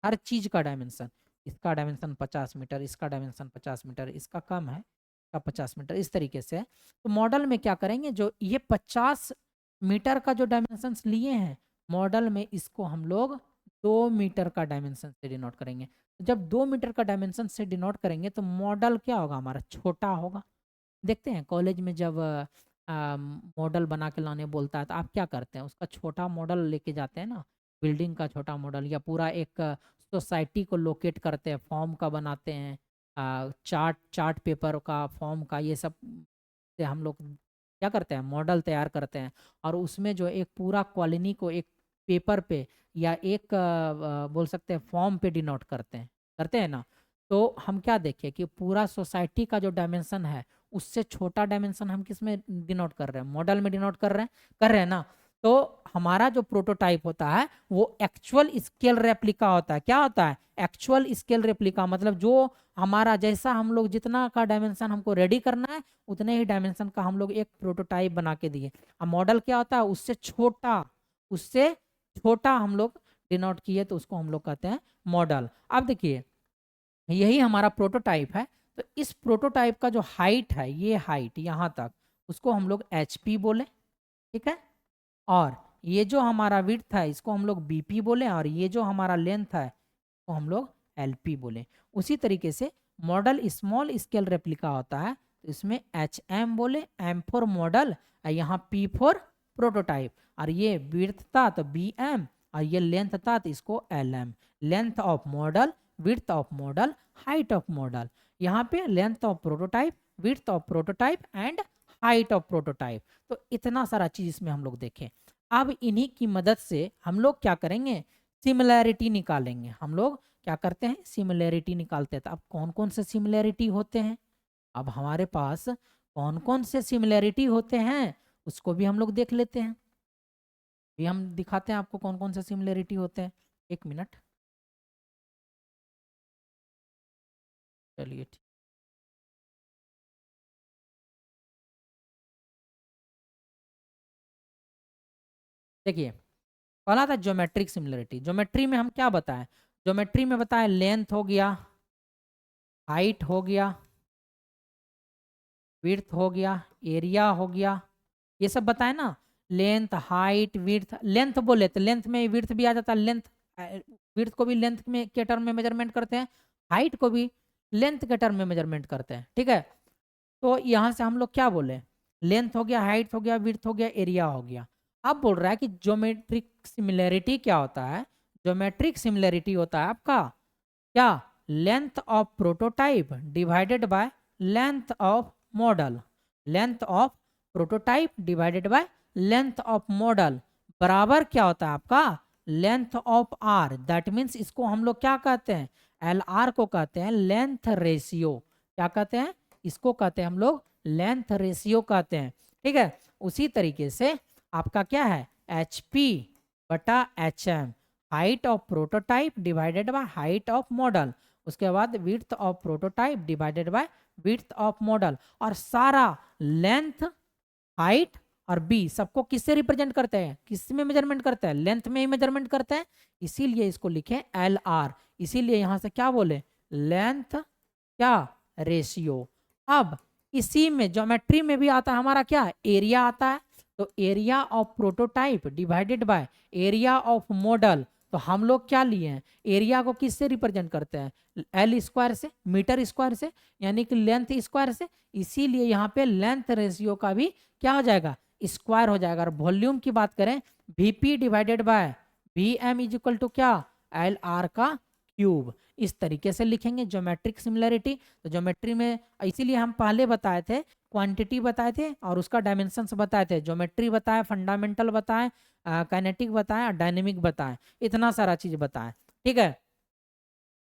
[SPEAKER 1] हर चीज का डायमेंशन, इसका डायमेंशन 50 मीटर, इसका डायमेंशन 50 मीटर, इसका कम है, इसका 50 मीटर, इस तरीके से। तो मॉडल में क्या करेंगे, जो ये 50 मीटर का जो डायमेंशन लिए हैं मॉडल में, इसको हम लोग 2 मीटर का डायमेंशन से डिनोट करेंगे। तो जब 2 मीटर का डायमेंशन से डिनोट करेंगे तो मॉडल क्या होगा, हमारा छोटा होगा। देखते हैं कॉलेज में जब मॉडल बना के लाने बोलता है तो आप क्या करते हैं, उसका छोटा मॉडल लेके जाते हैं ना, बिल्डिंग का छोटा मॉडल, या पूरा एक सोसाइटी को लोकेट करते हैं, फॉर्म का बनाते हैं, चार्ट चार्ट पेपर का, फॉर्म का, ये सब से हम लोग क्या करते हैं, मॉडल तैयार करते हैं। और उसमें जो एक पूरा कॉलोनी को एक पेपर पे या एक बोल सकते हैं फॉर्म पे डिनोट करते हैं ना। तो हम क्या देखें कि पूरा सोसाइटी का जो डायमेंशन है उससे छोटा डायमेंशन हम किस में डिनोट कर रहे हैं, मॉडल में डिनोट कर रहे हैं ना। तो हमारा जो प्रोटोटाइप होता है वो एक्चुअल स्केल रेप्लिका होता है। क्या होता है, एक्चुअल स्केल रेप्लिका, मतलब जो हमारा जैसा हम लोग जितना का डायमेंशन हमको रेडी करना है उतने ही डायमेंशन का हम लोग एक प्रोटोटाइप बना के दिए। अब मॉडल क्या होता है, उससे छोटा हम लोग डिनोट किए तो उसको हम लोग कहते हैं मॉडल। अब देखिए यही हमारा प्रोटोटाइप है। तो इस प्रोटोटाइप का जो हाइट है, ये हाइट यहाँ तक, उसको हम लोग HP बोले, ठीक है। और ये जो हमारा विड्थ है इसको हम लोग BP बोले, और ये जो हमारा लेंथ है इसको हम लोग LP बोले। उसी तरीके से मॉडल स्मॉल स्केल रेप्लिका होता है, तो इसमें HM बोले, M फॉर मॉडल, यहाँ P फॉर प्रोटोटाइप, और ये विड्थ था तो BM, और ये लेंथ था तो इसको LM, length of model, width of model, height of model. यहाँ पे length of prototype, width of prototype and height of prototype. तो इतना सारा चीज इसमें हम लोग देखें। अब इन्हीं की मदद से हम लोग क्या करेंगे, सिमिलैरिटी निकालेंगे। हम लोग क्या करते हैं, सिमिलैरिटी निकालते हैं। तो अब कौन कौन से सिमिलैरिटी होते हैं, अब हमारे पास कौन कौन से सिमिलैरिटी होते हैं उसको भी हम लोग देख लेते हैं। भी हम दिखाते हैं आपको कौन कौन से सिमिलैरिटी होते हैं। एक मिनट, चलिए ठीक। देखिए, पहला था ज्योमेट्रिक सिमिलरिटी। ज्योमेट्री में हम क्या बताएं, ज्योमेट्री में बताएं लेंथ हो गया, हाइट हो गया, विड्थ हो गया, एरिया हो गया, ये सब बताए ना। लेंथ, हाइट, विड्थ, लेंथ बोले तो लेंथ में विड्थ भी आ जाता है। लेंथ, विड्थ को भी लेंथ में के टर्म में मेजरमेंट करते हैं, हाइट को भी लेंथ के टर्म में मेजरमेंट करते हैं, ठीक है। तो यहाँ से हम लोग क्या बोले, लेंथ हो गया, हाइट हो गया, विड्थ हो गया, एरिया हो गया। अब बोल रहा है कि ज्योमेट्रिक सिमिलैरिटी क्या होता है, ज्योमेट्रिक सिमिलैरिटी होता है आपका क्या, length of prototype divided by length of model. Length of prototype divided by length of model बराबर क्या होता है आपका, length of R. That means इसको हम लोग क्या कहते हैं, एल आर को कहते हैं लेंथ रेशियो। क्या कहते हैं, इसको कहते हैं हम लोग लेंथ रेशियो कहते हैं, ठीक है। उसी तरीके से आपका क्या है, एच पी बटा H M, height of prototype divided by height of model. उसके बाद width of prototype divided by width of model. और सारा लेंथ, हाइट और बी सबको किससे रिप्रेजेंट करते हैं, किस में मेजरमेंट करते हैं, लेंथ में ही मेजरमेंट करते हैं। इसीलिए इसको लिखे एल आर। इसीलिए यहां से क्या बोले, लेंथ क्या, रेशियो। अब इसी में ज्योमेट्री में भी आता है हमारा क्या, एरिया आता है। तो area of prototype divided by area of model. तो हम लोग क्या लिए हैं, एरिया को किससे रिप्रेजेंट करते हैं, एल स्क्वायर से, मीटर स्क्वायर से, यानी कि लेंथ स्क्वायर से। इसीलिए यहाँ पे लेंथ रेशियो का भी क्या हो जाएगा, स्क्वायर हो जाएगा। और वॉल्यूम की बात करें, VP divided by V M is equal to क्या, एल आर का क्यूब। इस तरीके से लिखेंगे ज्योमेट्रिक सिमिलरिटी। तो ज्योमेट्री में इसीलिए हम पहले बताए थे, क्वांटिटी बताए थे और उसका डायमेंशंस बताए थे। ज्योमेट्री बताए, फंडामेंटल बताए, काइनेटिक बताए और डायनेमिक बताए, इतना सारा चीज बताए, ठीक है,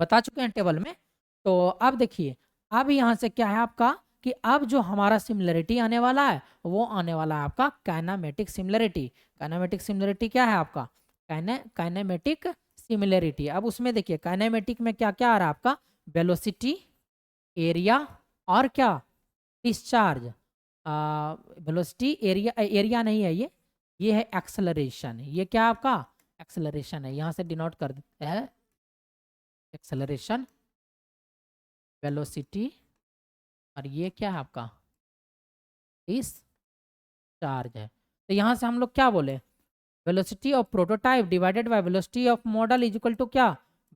[SPEAKER 1] बता चुके हैं टेबल में। तो अब देखिए, अब यहाँ से क्या है आपका कि अब जो हमारा सिमिलरिटी आने वाला है वो आने वाला है आपका काइनेमेटिक सिमिलरिटी। काइनेमेटिक सिमिलरिटी क्या है आपका, काइनेमेटिक सिमिलरिटी। अब उसमें देखिए काइनेमेटिक में क्या क्या आ रहा है आपका, वेलोसिटी, एरिया और क्या, डिस्चार्ज। वेलोसिटी, एरिया, एरिया नहीं है ये है एक्सेलरेशन। ये क्या आपका एक्सेलरेशन है, यहाँ से डिनोट कर देते हैं एक्सेलरेशन, वेलोसिटी, और ये क्या है आपका डिस्चार्ज है। तो यहाँ से हम लोग क्या बोले, velocity of prototype divided by velocity of model is equal to क्या,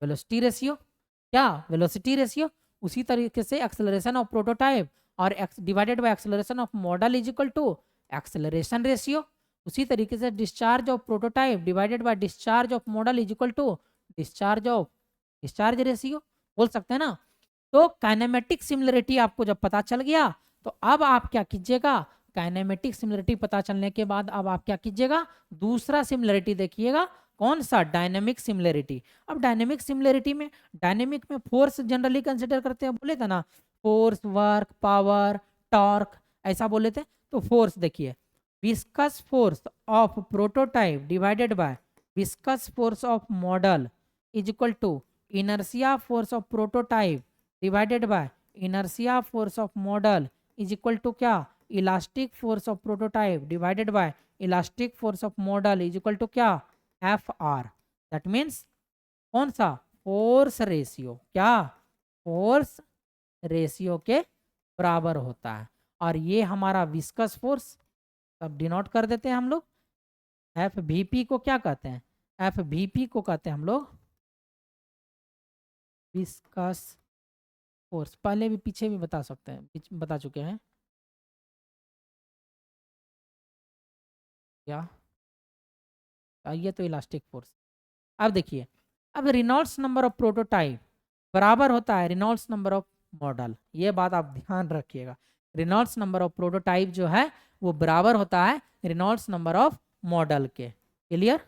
[SPEAKER 1] वेलोसिटी रेशियो, क्या वेलोसिटी रेशियो। उसी तरीके से एक्सेलरेशन ऑफ प्रोटोटाइप और divided by acceleration of model is equal to acceleration ratio. उसी तरीके से discharge of prototype divided by discharge of model is equal to discharge of discharge ratio, बोल सकते हैं ना। तो काइनेमेटिक सिमिलरिटी आपको जब पता चल गया तो अब आप क्या कीजिएगा, काइनेमेटिक सिमिलरिटी पता चलने के बाद अब आप क्या कीजिएगा, दूसरा सिमिलरिटी देखिएगा, कौन सा, डायनेमिक सिमिलरिटी। अब डायनेमिक सिमिलरिटी में, डायनेमिक में फोर्स जनरली कंसिडर करते हैं, बोले थे ना, फोर्स, वर्क, पावर, टॉर्क, ऐसा बोले थे। तो फोर्स देखिए, viscous force of prototype divided by viscous force of model is equal to inertia force of prototype divided by inertia force of model is equal to क्या, elastic force of prototype divided by elastic force of model is equal to क्या, F R. That means कौन सा, force ratio, क्या, force ratio के बराबर होता है। और ये हमारा विस्कस फोर्स, अब डिनोट कर देते हैं हम लोग, एफ वी पी को क्या कहते हैं, एफ वी पी को कहते हैं हम लोग विस्कस फोर्स। पहले भी पीछे भी बता सकते हैं, बता चुके हैं क्या, ये तो इलास्टिक फोर्स। अब देखिए, अब रेनॉल्ड्स नंबर ऑफ प्रोटोटाइप बराबर होता है रेनॉल्ड्स नंबर ऑफ मॉडल। ये बात आप ध्यान रखिएगा, रेनॉल्ड्स नंबर ऑफ प्रोटोटाइप जो है वो बराबर होता है रेनॉल्ड्स नंबर ऑफ मॉडल के। क्लियर,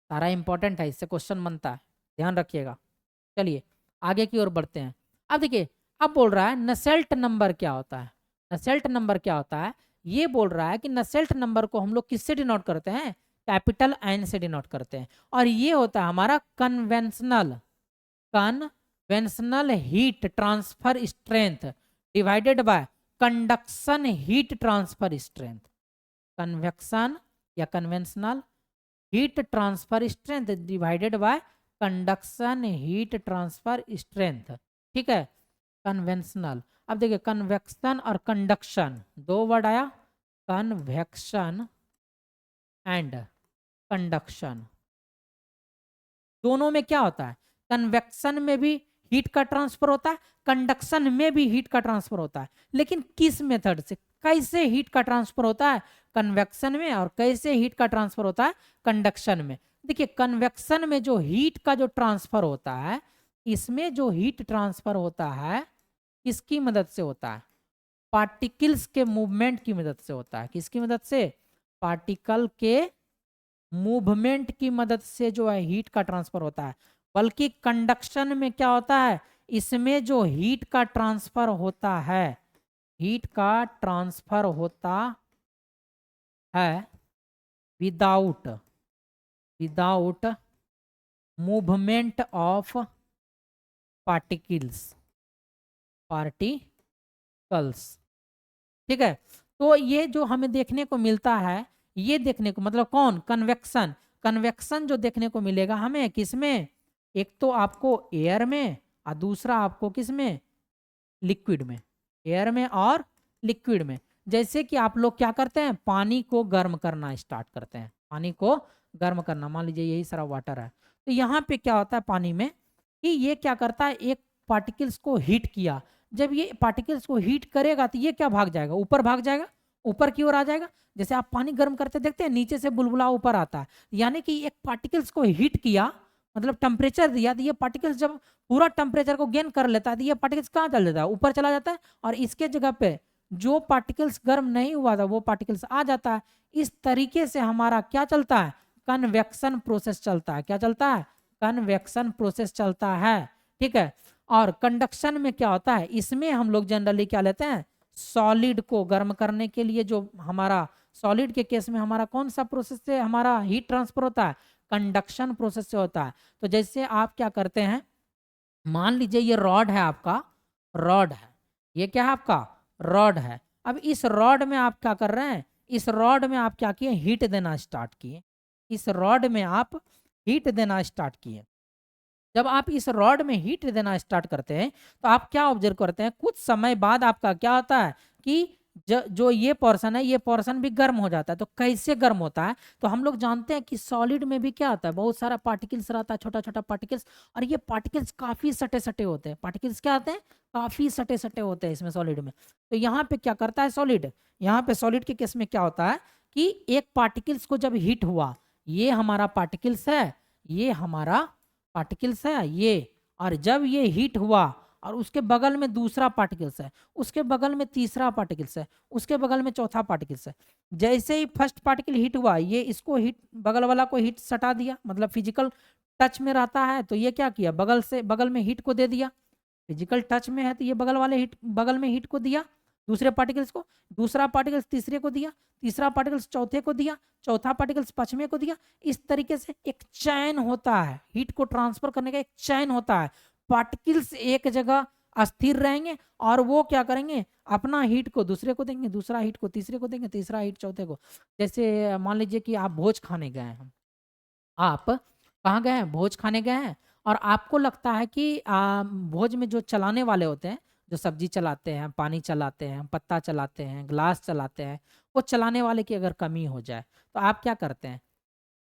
[SPEAKER 1] सारा इंपॉर्टेंट है, इससे क्वेश्चन बनता है, ध्यान रखिएगा। चलिए आगे की ओर बढ़ते हैं। अब देखिए, अब बोल रहा है नसेल्ट नंबर क्या होता है। नसेल्ट नंबर क्या होता है, ये बोल रहा है कि नसेल्ट नंबर को हम लोग किससे डिनोट करते हैं, कैपिटल एन से डिनोट करते हैं। और ये होता है हमारा conventional heat transfer strength divided by conduction heat transfer strength. Convection या conventional heat transfer strength divided by conduction heat transfer strength. ठीक है, कन्वेंशनल। अब देखिए कन्वेक्शन और कंडक्शन दो वर्ड आया, कन्वेक्शन एंड कंडक्शन। दोनों में क्या होता है, कन्वेक्शन में भी हीट का ट्रांसफर होता है, कंडक्शन में भी हीट का ट्रांसफर होता है। लेकिन किस मेथड से, कैसे हीट का ट्रांसफर होता है कन्वेक्शन में और कैसे हीट का ट्रांसफर होता है कंडक्शन में। देखिए कन्वेक्शन में जो हीट का जो ट्रांसफर होता है, इसमें जो हीट ट्रांसफर होता है किसकी मदद से होता है, पार्टिकल्स के मूवमेंट की मदद से होता है। किसकी मदद से, पार्टिकल के मूवमेंट की मदद से जो है हीट का ट्रांसफर होता है। बल्कि कंडक्शन में क्या होता है, इसमें जो हीट का ट्रांसफर होता है, हीट का ट्रांसफर होता है विदाउट मूवमेंट ऑफ पार्टिकल्स। ठीक है, तो ये जो हमें देखने को मिलता है, ये देखने को मतलब कौन, कन्वेक्शन। कन्वेक्शन जो देखने को मिलेगा हमें किसमें, एक तो आपको एयर में और दूसरा आपको किसमें, लिक्विड में। एयर में और लिक्विड में। जैसे कि आप लोग क्या करते हैं, पानी को गर्म करना स्टार्ट करते हैं, पानी को गर्म करना, मान लीजिए यही सारा वाटर है, तो यहाँ पे क्या होता है पानी में कि ये क्या करता है, एक पार्टिकल्स को हीट किया। जब ये पार्टिकल्स को हीट करेगा तो ये क्या भाग जाएगा, ऊपर भाग जाएगा, ऊपर की ओर आ जाएगा। जैसे आप पानी गर्म करते देखते हैं नीचे से बुलबुला ऊपर आता है, यानी कि एक पार्टिकल्स को हीट किया, मतलब टेम्परेचर दिया, तो ये पार्टिकल्स जब पूरा टेम्परेचर को गेन कर लेता है तो ये पार्टिकल्स कहाँ चल जाता है, ऊपर चला जाता है। और इसके जगह पे जो पार्टिकल्स गर्म नहीं हुआ था वो पार्टिकल्स आ जाता है। इस तरीके से हमारा क्या चलता है, कन्वेक्शन प्रोसेस चलता है। क्या चलता है, कन्वेक्शन प्रोसेस चलता है। ठीक है, और कंडक्शन में क्या होता है, इसमें हम लोग जनरली क्या लेते हैं, सॉलिड को गर्म करने के लिए, जो हमारा सॉलिड के केस में हमारा कौन सा प्रोसेस से हमारा हीट ट्रांसफर होता है, कंडक्शन प्रोसेस से होता है। तो जैसे आप क्या करते हैं, मान लीजिए ये रॉड है आपका, रॉड है, ये क्या है आपका रॉड है। अब इस रॉड में आप क्या कर रहे हैं, इस रॉड में आप क्या किए, हीट देना स्टार्ट किए। इस रॉड में आप हीट देना स्टार्ट किए। जब आप इस रॉड में हीट देना स्टार्ट करते हैं तो आप क्या ऑब्जर्व करते हैं, कुछ समय बाद आपका क्या होता है कि जो ये पोर्शन है, ये पोर्शन भी गर्म हो जाता है। तो कैसे गर्म होता है, तो हम लोग जानते हैं कि सॉलिड में भी क्या होता है, बहुत सारा पार्टिकल्स रहता है, छोटा छोटा पार्टिकल्स। और ये पार्टिकल्स काफी सटे सटे होते हैं। पार्टिकल्स क्या होते हैं, काफी सटे सटे होते हैं इसमें सॉलिड में। तो यहाँ पे क्या करता है सॉलिड, यहाँ पे सॉलिड के केस में क्या होता है कि एक पार्टिकल्स को जब हीट हुआ, ये हमारा पार्टिकल्स है, ये हमारा पार्टिकल्स है ये, और जब ये हीट हुआ और उसके बगल में दूसरा पार्टिकल्स है, उसके बगल में तीसरा पार्टिकल्स है, उसके बगल में चौथा पार्टिकल्स है। जैसे ही फर्स्ट पार्टिकल हीट हुआ, ये इसको हीट, बगल वाला को हीट सटा दिया, मतलब फिजिकल टच में रहता है तो ये क्या किया, बगल से बगल में हीट को दे दिया। फिजिकल टच में है तो ये बगल में हीट को दिया दूसरे पार्टिकल्स को, दूसरा पार्टिकल्स तीसरे को दिया, तीसरा पार्टिकल्स चौथे को दिया, चौथा पार्टिकल्स पांचवें को दिया। इस तरीके से एक चैन होता है, हीट को ट्रांसफर करने का एक चैन होता है। पार्टिकल्स एक जगह अस्थिर रहेंगे और वो क्या करेंगे, अपना हीट को दूसरे को देंगे, दूसरा हीट को तीसरे को देंगे, तीसरा हीट चौथे को। जैसे मान लीजिए कि आप भोज खाने गए हैं, आप कहाँ गए हैं, भोज खाने गए हैं, और आपको लगता है कि भोज में जो चलाने वाले होते हैं, जो सब्जी चलाते हैं, पानी चलाते हैं, पत्ता चलाते हैं, ग्लास चलाते हैं, वो चलाने वाले की अगर कमी हो जाए तो आप क्या करते हैं,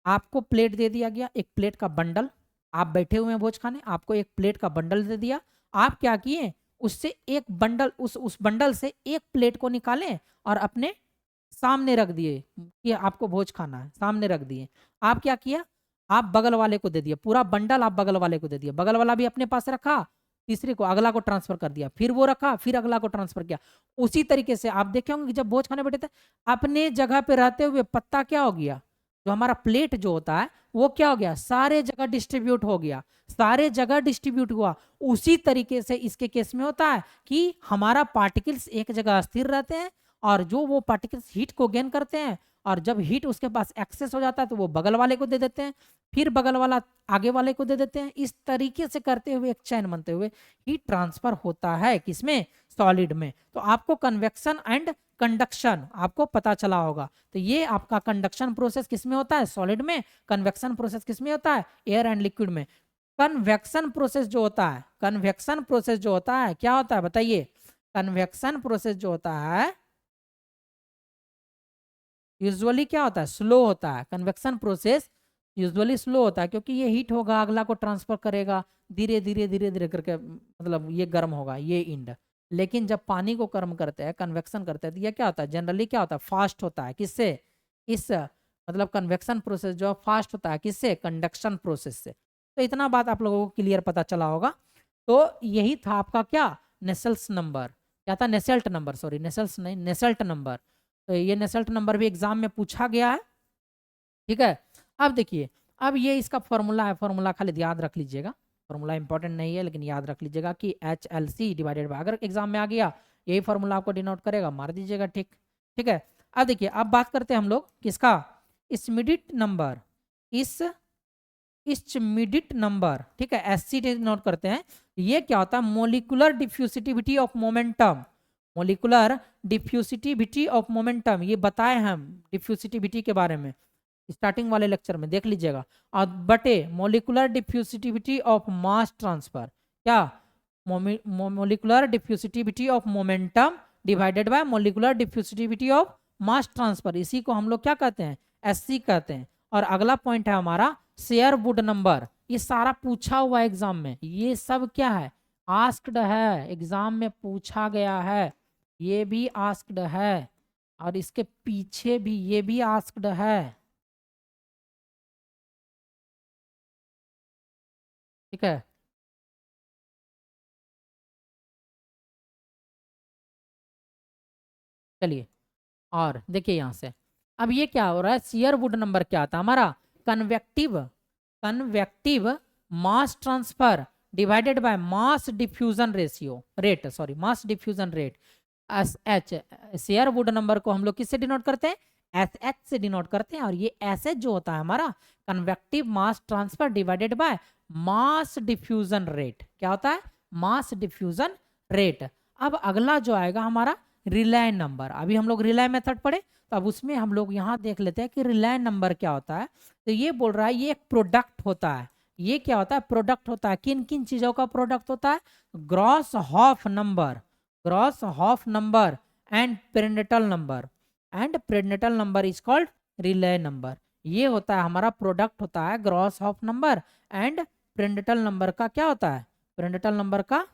[SPEAKER 1] आपको प्लेट दे दिया गया, एक प्लेट का बंडल, आप बैठे हुए हैं भोज खाने, आपको एक प्लेट का बंडल दे दिया। आप क्या किए, उससे एक बंडल, उस बंडल से एक प्लेट को निकालें और अपने सामने रख दिए कि आपको भोज खाना है, सामने रख दिए। आप क्या किया, आप बगल वाले को दे दिया, पूरा बंडल आप बगल वाले को दे दिया, बगल वाला भी अपने पास रखा, तीसरे को अगला को ट्रांसफर कर दिया, फिर वो रखा, फिर अगला को ट्रांसफर किया। उसी तरीके से आप देखे होंगे कि जब भोज खाने बैठे थे, अपने जगह पे रहते हुए पत्ता क्या हो गया, जो हमारा प्लेट जो होता है वो क्या हो गया, सारे जगह डिस्ट्रीब्यूट हो गया, सारे जगह डिस्ट्रीब्यूट हुआ। उसी तरीके से इसके केस में होता है कि हमारा पार्टिकल्स एक जगह स्थिर रहते हैं, और जो वो पार्टिकल्स हीट को गेन करते हैं, और जब हीट उसके पास एक्सेस हो जाता है तो वो बगल वाले को दे देते हैं, फिर बगल वाला आगे वाले को दे देते हैं। इस तरीके से करते हुए एक चैन बनते हुए हीट ट्रांसफर होता है किसमें, सॉलिड में। तो आपको कन्वेक्शन एंड कंडक्शन आपको पता चला होगा। तो ये आपका कंडक्शन प्रोसेस किसमें होता है, सॉलिड में। कन्वेक्शन प्रोसेस किसमें होता है, एयर एंड लिक्विड में। कन्वेक्शन प्रोसेस जो होता है, कन्वेक्शन प्रोसेस जो होता है क्या होता है बताइए, कन्वेक्शन प्रोसेस जो होता है यूजुअली क्या होता है, स्लो होता है। कन्वेक्शन प्रोसेस यूजुअली स्लो होता है, क्योंकि ये हीट होगा, अगला को ट्रांसफर करेगा, धीरे धीरे धीरे धीरे करके, मतलब ये गर्म होगा, ये इंड। लेकिन जब पानी को गर्म करते हैं, कन्वेक्शन करते हैं, तो ये क्या होता है, जनरली क्या होता है, फास्ट होता है। किससे, इस मतलब कन्वेक्शन प्रोसेस जो फास्ट होता है, किससे, कंडक्शन प्रोसेस से। तो इतना बात आप लोगों को क्लियर पता चला होगा। तो यही था आपका क्या, नेसल्स नंबर। क्या था, नेसेल्ट नंबर, सॉरी नेसल्स नहीं, नेसेल्ट नंबर। तो ये नेसेल्ट नंबर भी एग्जाम में पूछा गया है, ठीक है। अब देखिए, अब ये इसका फॉर्मूला है, फॉर्मूला खाली याद रख लीजिएगा, फॉर्मूला इंपॉर्टेंट नहीं है लेकिन याद रख लीजिएगा कि HLC डिवाइडेड बाय, अगर एग्जाम में आ गया यही फॉर्मूला आपको डिनोट करेगा, मार दीजिएगा, ठीक, ठीक है। अब देखिए, अब बात करते हैं हम लोग किसका, स्मिडिट नंबर, इस स्मिडिट नंबर, ठीक है, SC डिनोट करते हैं। ये क्या होता है, molecular diffusivity of momentum, molecular diffusivity of momentum, ये बताए हम डिफ्यूसिटिविटी के बारे में स्टार्टिंग वाले लेक्चर में, देख लीजिएगा। और बटे molecular diffusivity of mass transfer, क्या, molecular diffusivity of momentum divided by molecular diffusivity of mass transfer, इसी को हम लोग क्या कहते हैं, SC कहते हैं। और अगला पॉइंट है हमारा शेयरवुड नंबर, ये सारा पूछा हुआ एग्जाम में, ये सब क्या है, आस्क्ड है, एग्जाम में पूछा गया है, ये भी आस्क्ड है, और इसके पीछे भी ये भी आस्क्ड है, ठीक है। चलिए, और देखिए यहां से, अब ये क्या हो रहा है, शेयरवुड नंबर क्या आता है हमारा, convective, convective mass transfer divided by mass diffusion ratio rate, sorry mass diffusion rate, SH। Sherwood number को हम लोग किससे डिनोट करते हैं, SH से डिनोट करते हैं। और ये SH जो होता है हमारा, convective mass transfer divided by mass diffusion rate, क्या होता है, मास डिफ्यूजन रेट। अब अगला जो आएगा हमारा रिले नंबर, अभी हम लोग रिले मेथड पढ़े, तो अब उसमें हम लोग यहाँ देख लेते हैं कि रिले नंबर क्या होता है। तो ये बोल रहा है ये एक प्रोडक्ट होता है, ये क्या होता है, प्रोडक्ट होता है, किन किन चीजों का प्रोडक्ट होता है, Grashof number, Grashof number and Prandtl number, and Prandtl number is called Rayleigh number. ये होता है हमारा प्रोडक्ट होता है Grashof number and Prandtl number का, क्या होता है, प्रेनेटल नंबर का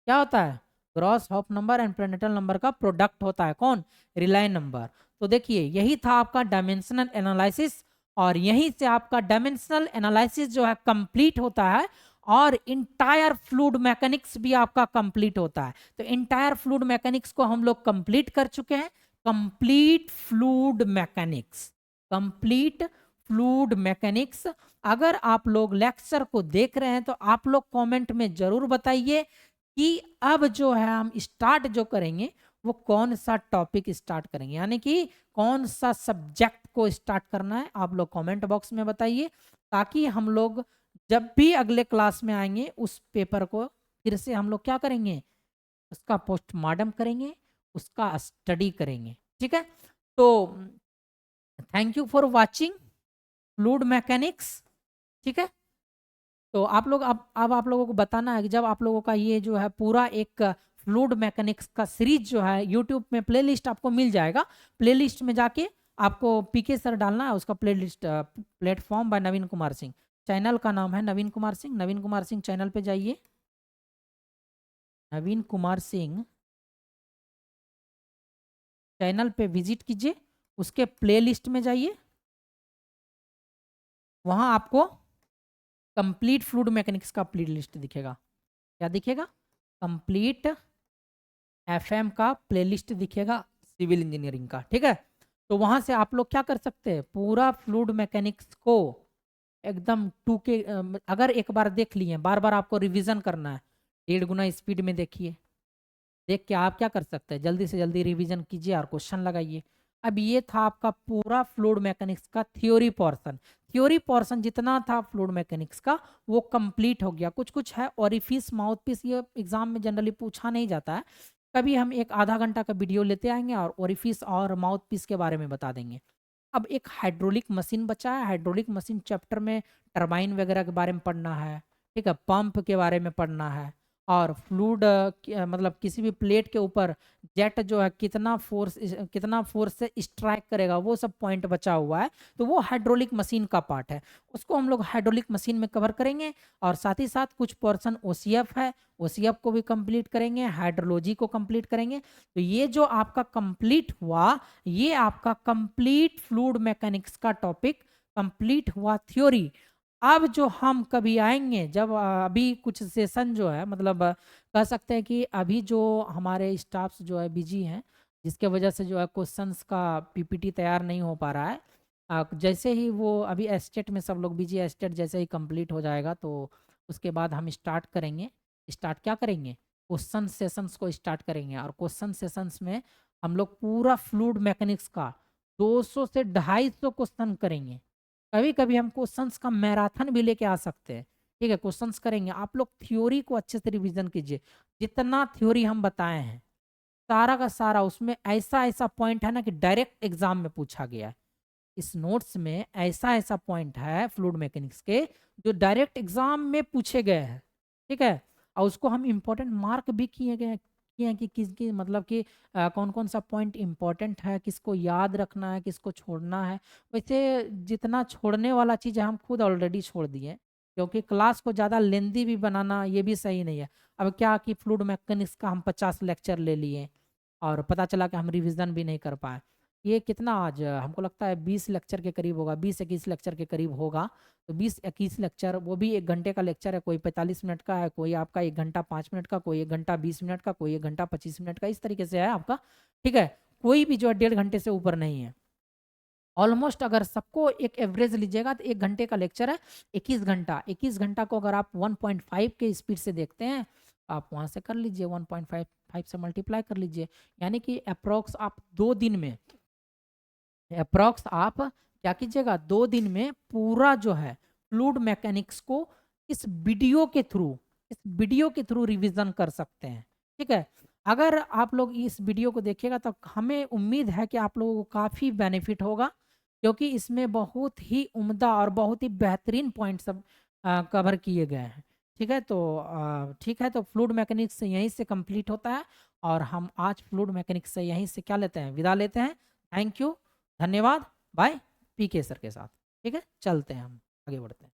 [SPEAKER 1] क्या होता है, Grashof number and Prandtl number का प्रोडक्ट होता है कौन, रिले नंबर। तो देखिए, यही था आपका डायमेंशनल एनालिसिस, और यहीं से आपका डायमेंशनल एनालिसिस जो है कंप्लीट होता है, और इंटायर फ्लूइड मैकेनिक्स भी आपका कंप्लीट होता है। तो इंटायर फ्लूइड मैकेनिक्स को हम लोग कंप्लीट कर चुके हैं, complete fluid mechanics, complete fluid mechanics. अगर आप लोग लेक्चर को देख रहे हैं तो आप लोग कमेंट में जरूर बताइए कि अब जो है हम स्टार्ट जो करेंगे वो कौन सा टॉपिक स्टार्ट करेंगे, यानी कि कौन सा सब्जेक्ट को स्टार्ट करना है, आप लोग कमेंट बॉक्स में बताइए, ताकि हम लोग जब भी अगले क्लास में आएंगे उस पेपर को फिर से हम लोग क्या करेंगे, उसका पोस्टमार्टम करेंगे, उसका स्टडी करेंगे, ठीक है। तो thank you for watching fluid mechanics, ठीक है। तो आप लोग अब आप लोगों को बताना है कि जब आप लोगों का ये जो है पूरा एक फ्लूइड मैकेनिक्स का सीरीज जो है यूट्यूब में प्लेलिस्ट आपको मिल जाएगा, प्लेलिस्ट में जाके आपको PK सर डालना है, उसका प्लेलिस्ट प्लेटफॉर्म बाय नवीन कुमार सिंह, चैनल का नाम है नवीन कुमार सिंह, नवीन कुमार सिंह चैनल पे जाइए, नवीन कुमार सिंह चैनल पे विजिट कीजिए, उसके प्लेलिस्ट में जाइए, वहां आपको कंप्लीट फ्लूइड मैकेनिक्स का प्ले लिस्ट दिखेगा, क्या दिखेगा, कंप्लीट FM का प्लेलिस्ट दिखेगा सिविल इंजीनियरिंग का, ठीक है। तो वहां से आप लोग क्या कर सकते हैं, पूरा फ्लूइड मैकेनिक्स को एकदम टू के अगर एक बार देख लिए, बार बार आपको रिवीजन करना है, 1.5 गुना स्पीड में देखिए, देख के आप क्या कर सकते हैं, जल्दी से जल्दी रिवीजन कीजिए और क्वेश्चन लगाइए। अब ये था आपका पूरा फ्लूइड मैकेनिक्स का थ्योरी पोर्शन। थ्योरी पोर्शन जितना था फ्लूइड मैकेनिक्स का वो कंप्लीट हो गया। कुछ कुछ है ओरिफिस, माउथ पीस, ये एग्जाम में जनरली पूछा नहीं जाता है। कभी हम एक आधा घंटा का वीडियो लेते आएंगे और ओरिफिस और माउथ पीस के बारे में बता देंगे। अब एक हाइड्रोलिक मशीन बचा है। हाइड्रोलिक मशीन चैप्टर में टरबाइन वगैरह के बारे में पढ़ना है, ठीक है, पंप के बारे में पढ़ना है, और फ्लूइड मतलब किसी भी प्लेट के ऊपर जेट जो है कितना फोर्स से स्ट्राइक करेगा, वो सब पॉइंट बचा हुआ है। तो वो हाइड्रोलिक मशीन का पार्ट है, उसको हम लोग हाइड्रोलिक मशीन में कवर करेंगे। और साथ ही साथ कुछ पोर्शन ओसीएफ है, ओसीएफ को भी कंप्लीट करेंगे, हाइड्रोलॉजी को कंप्लीट करेंगे। तो ये जो आपका कंप्लीट हुआ, ये आपका कंप्लीट फ्लूइड मैकेनिक्स का टॉपिक कंप्लीट हुआ, थ्योरी। अब जो हम कभी आएंगे, जब अभी कुछ सेशन जो है, मतलब कह सकते हैं कि अभी जो हमारे स्टाफ्स जो है बिजी हैं, जिसके वजह से जो है क्वेश्चंस का पीपीटी तैयार नहीं हो पा रहा है। जैसे ही वो अभी एस्टेट में सब लोग बिजी है, एस्टेट जैसे ही कंप्लीट हो जाएगा तो उसके बाद हम स्टार्ट करेंगे। स्टार्ट क्या करेंगे, क्वेश्चन सेशंस को स्टार्ट करेंगे। और क्वेश्चन सेशंस में हम लोग पूरा फ्लूइड मैकेनिक्स का 200 से 250 क्वेश्चन करेंगे। कभी कभी हम क्वेश्चंस का मैराथन भी लेके आ सकते हैं, ठीक है, क्वेश्चंस करेंगे। आप लोग थ्योरी को अच्छे से रिवीजन कीजिए। जितना थ्योरी हम बताए हैं सारा का सारा, उसमें ऐसा ऐसा पॉइंट है ना कि डायरेक्ट एग्जाम में पूछा गया है। इस नोट्स में ऐसा ऐसा पॉइंट है फ्लूइड मैकेनिक्स के जो डायरेक्ट एग्जाम में पूछे गए हैं, ठीक है। और उसको हम इम्पोर्टेंट मार्क भी किए हैं कि किसकी मतलब कि कौन कौन सा पॉइंट इम्पोर्टेंट है, किसको याद रखना है, किसको छोड़ना है। वैसे जितना छोड़ने वाला चीज़ है हम खुद ऑलरेडी छोड़ दिए, क्योंकि क्लास को ज़्यादा लेंदी भी बनाना ये भी सही नहीं है। अब क्या कि फ्लूइड मैकेनिक्स का हम 50 लेक्चर ले लिए और पता चला कि हम रिवीजन भी नहीं कर पाए। ये कितना आज हमको लगता है 20 लेक्चर के करीब होगा, 20-21 लेक्चर के करीब होगा। तो 20-21 लेक्चर, वो भी 1 घंटे का लेक्चर है, कोई 45 मिनट का है, कोई आपका 1 घंटा 5 मिनट का, कोई 1 घंटा 20 मिनट का, कोई 1 घंटा 25 मिनट का, इस तरीके से है आपका, ठीक है। कोई भी जो है 1.5 घंटे से ऊपर नहीं है। ऑलमोस्ट अगर सबको एक एवरेज लीजिएगा तो 1 घंटे का लेक्चर है, 21 घंटा। 21 घंटा को अगर आप 1.5 के स्पीड से देखते हैं, आप वहां से कर लीजिए, 1.5 से मल्टीप्लाई कर लीजिए, यानी कि अप्रोक्स आप 2 दिन में, अप्रोक्स आप क्या कीजिएगा, 2 दिन में पूरा जो है फ्लूइड मैकेनिक्स को इस वीडियो के थ्रू रिवीजन कर सकते हैं, ठीक है। अगर आप लोग इस वीडियो को देखिएगा तो हमें उम्मीद है कि आप लोगों को काफ़ी बेनिफिट होगा, क्योंकि इसमें बहुत ही उम्दा और बहुत ही बेहतरीन पॉइंट सब कवर किए गए हैं, ठीक है। तो ठीक है, तो फ्लूइड मैकेनिक्स यहीं से कंप्लीट होता है, और हम आज फ्लूइड मैकेनिक्स से यहीं से क्या लेते हैं, विदा लेते हैं। थैंक यू, धन्यवाद, बाय, पीके सर के साथ, ठीक है। चलते हैं, हम आगे बढ़ते हैं।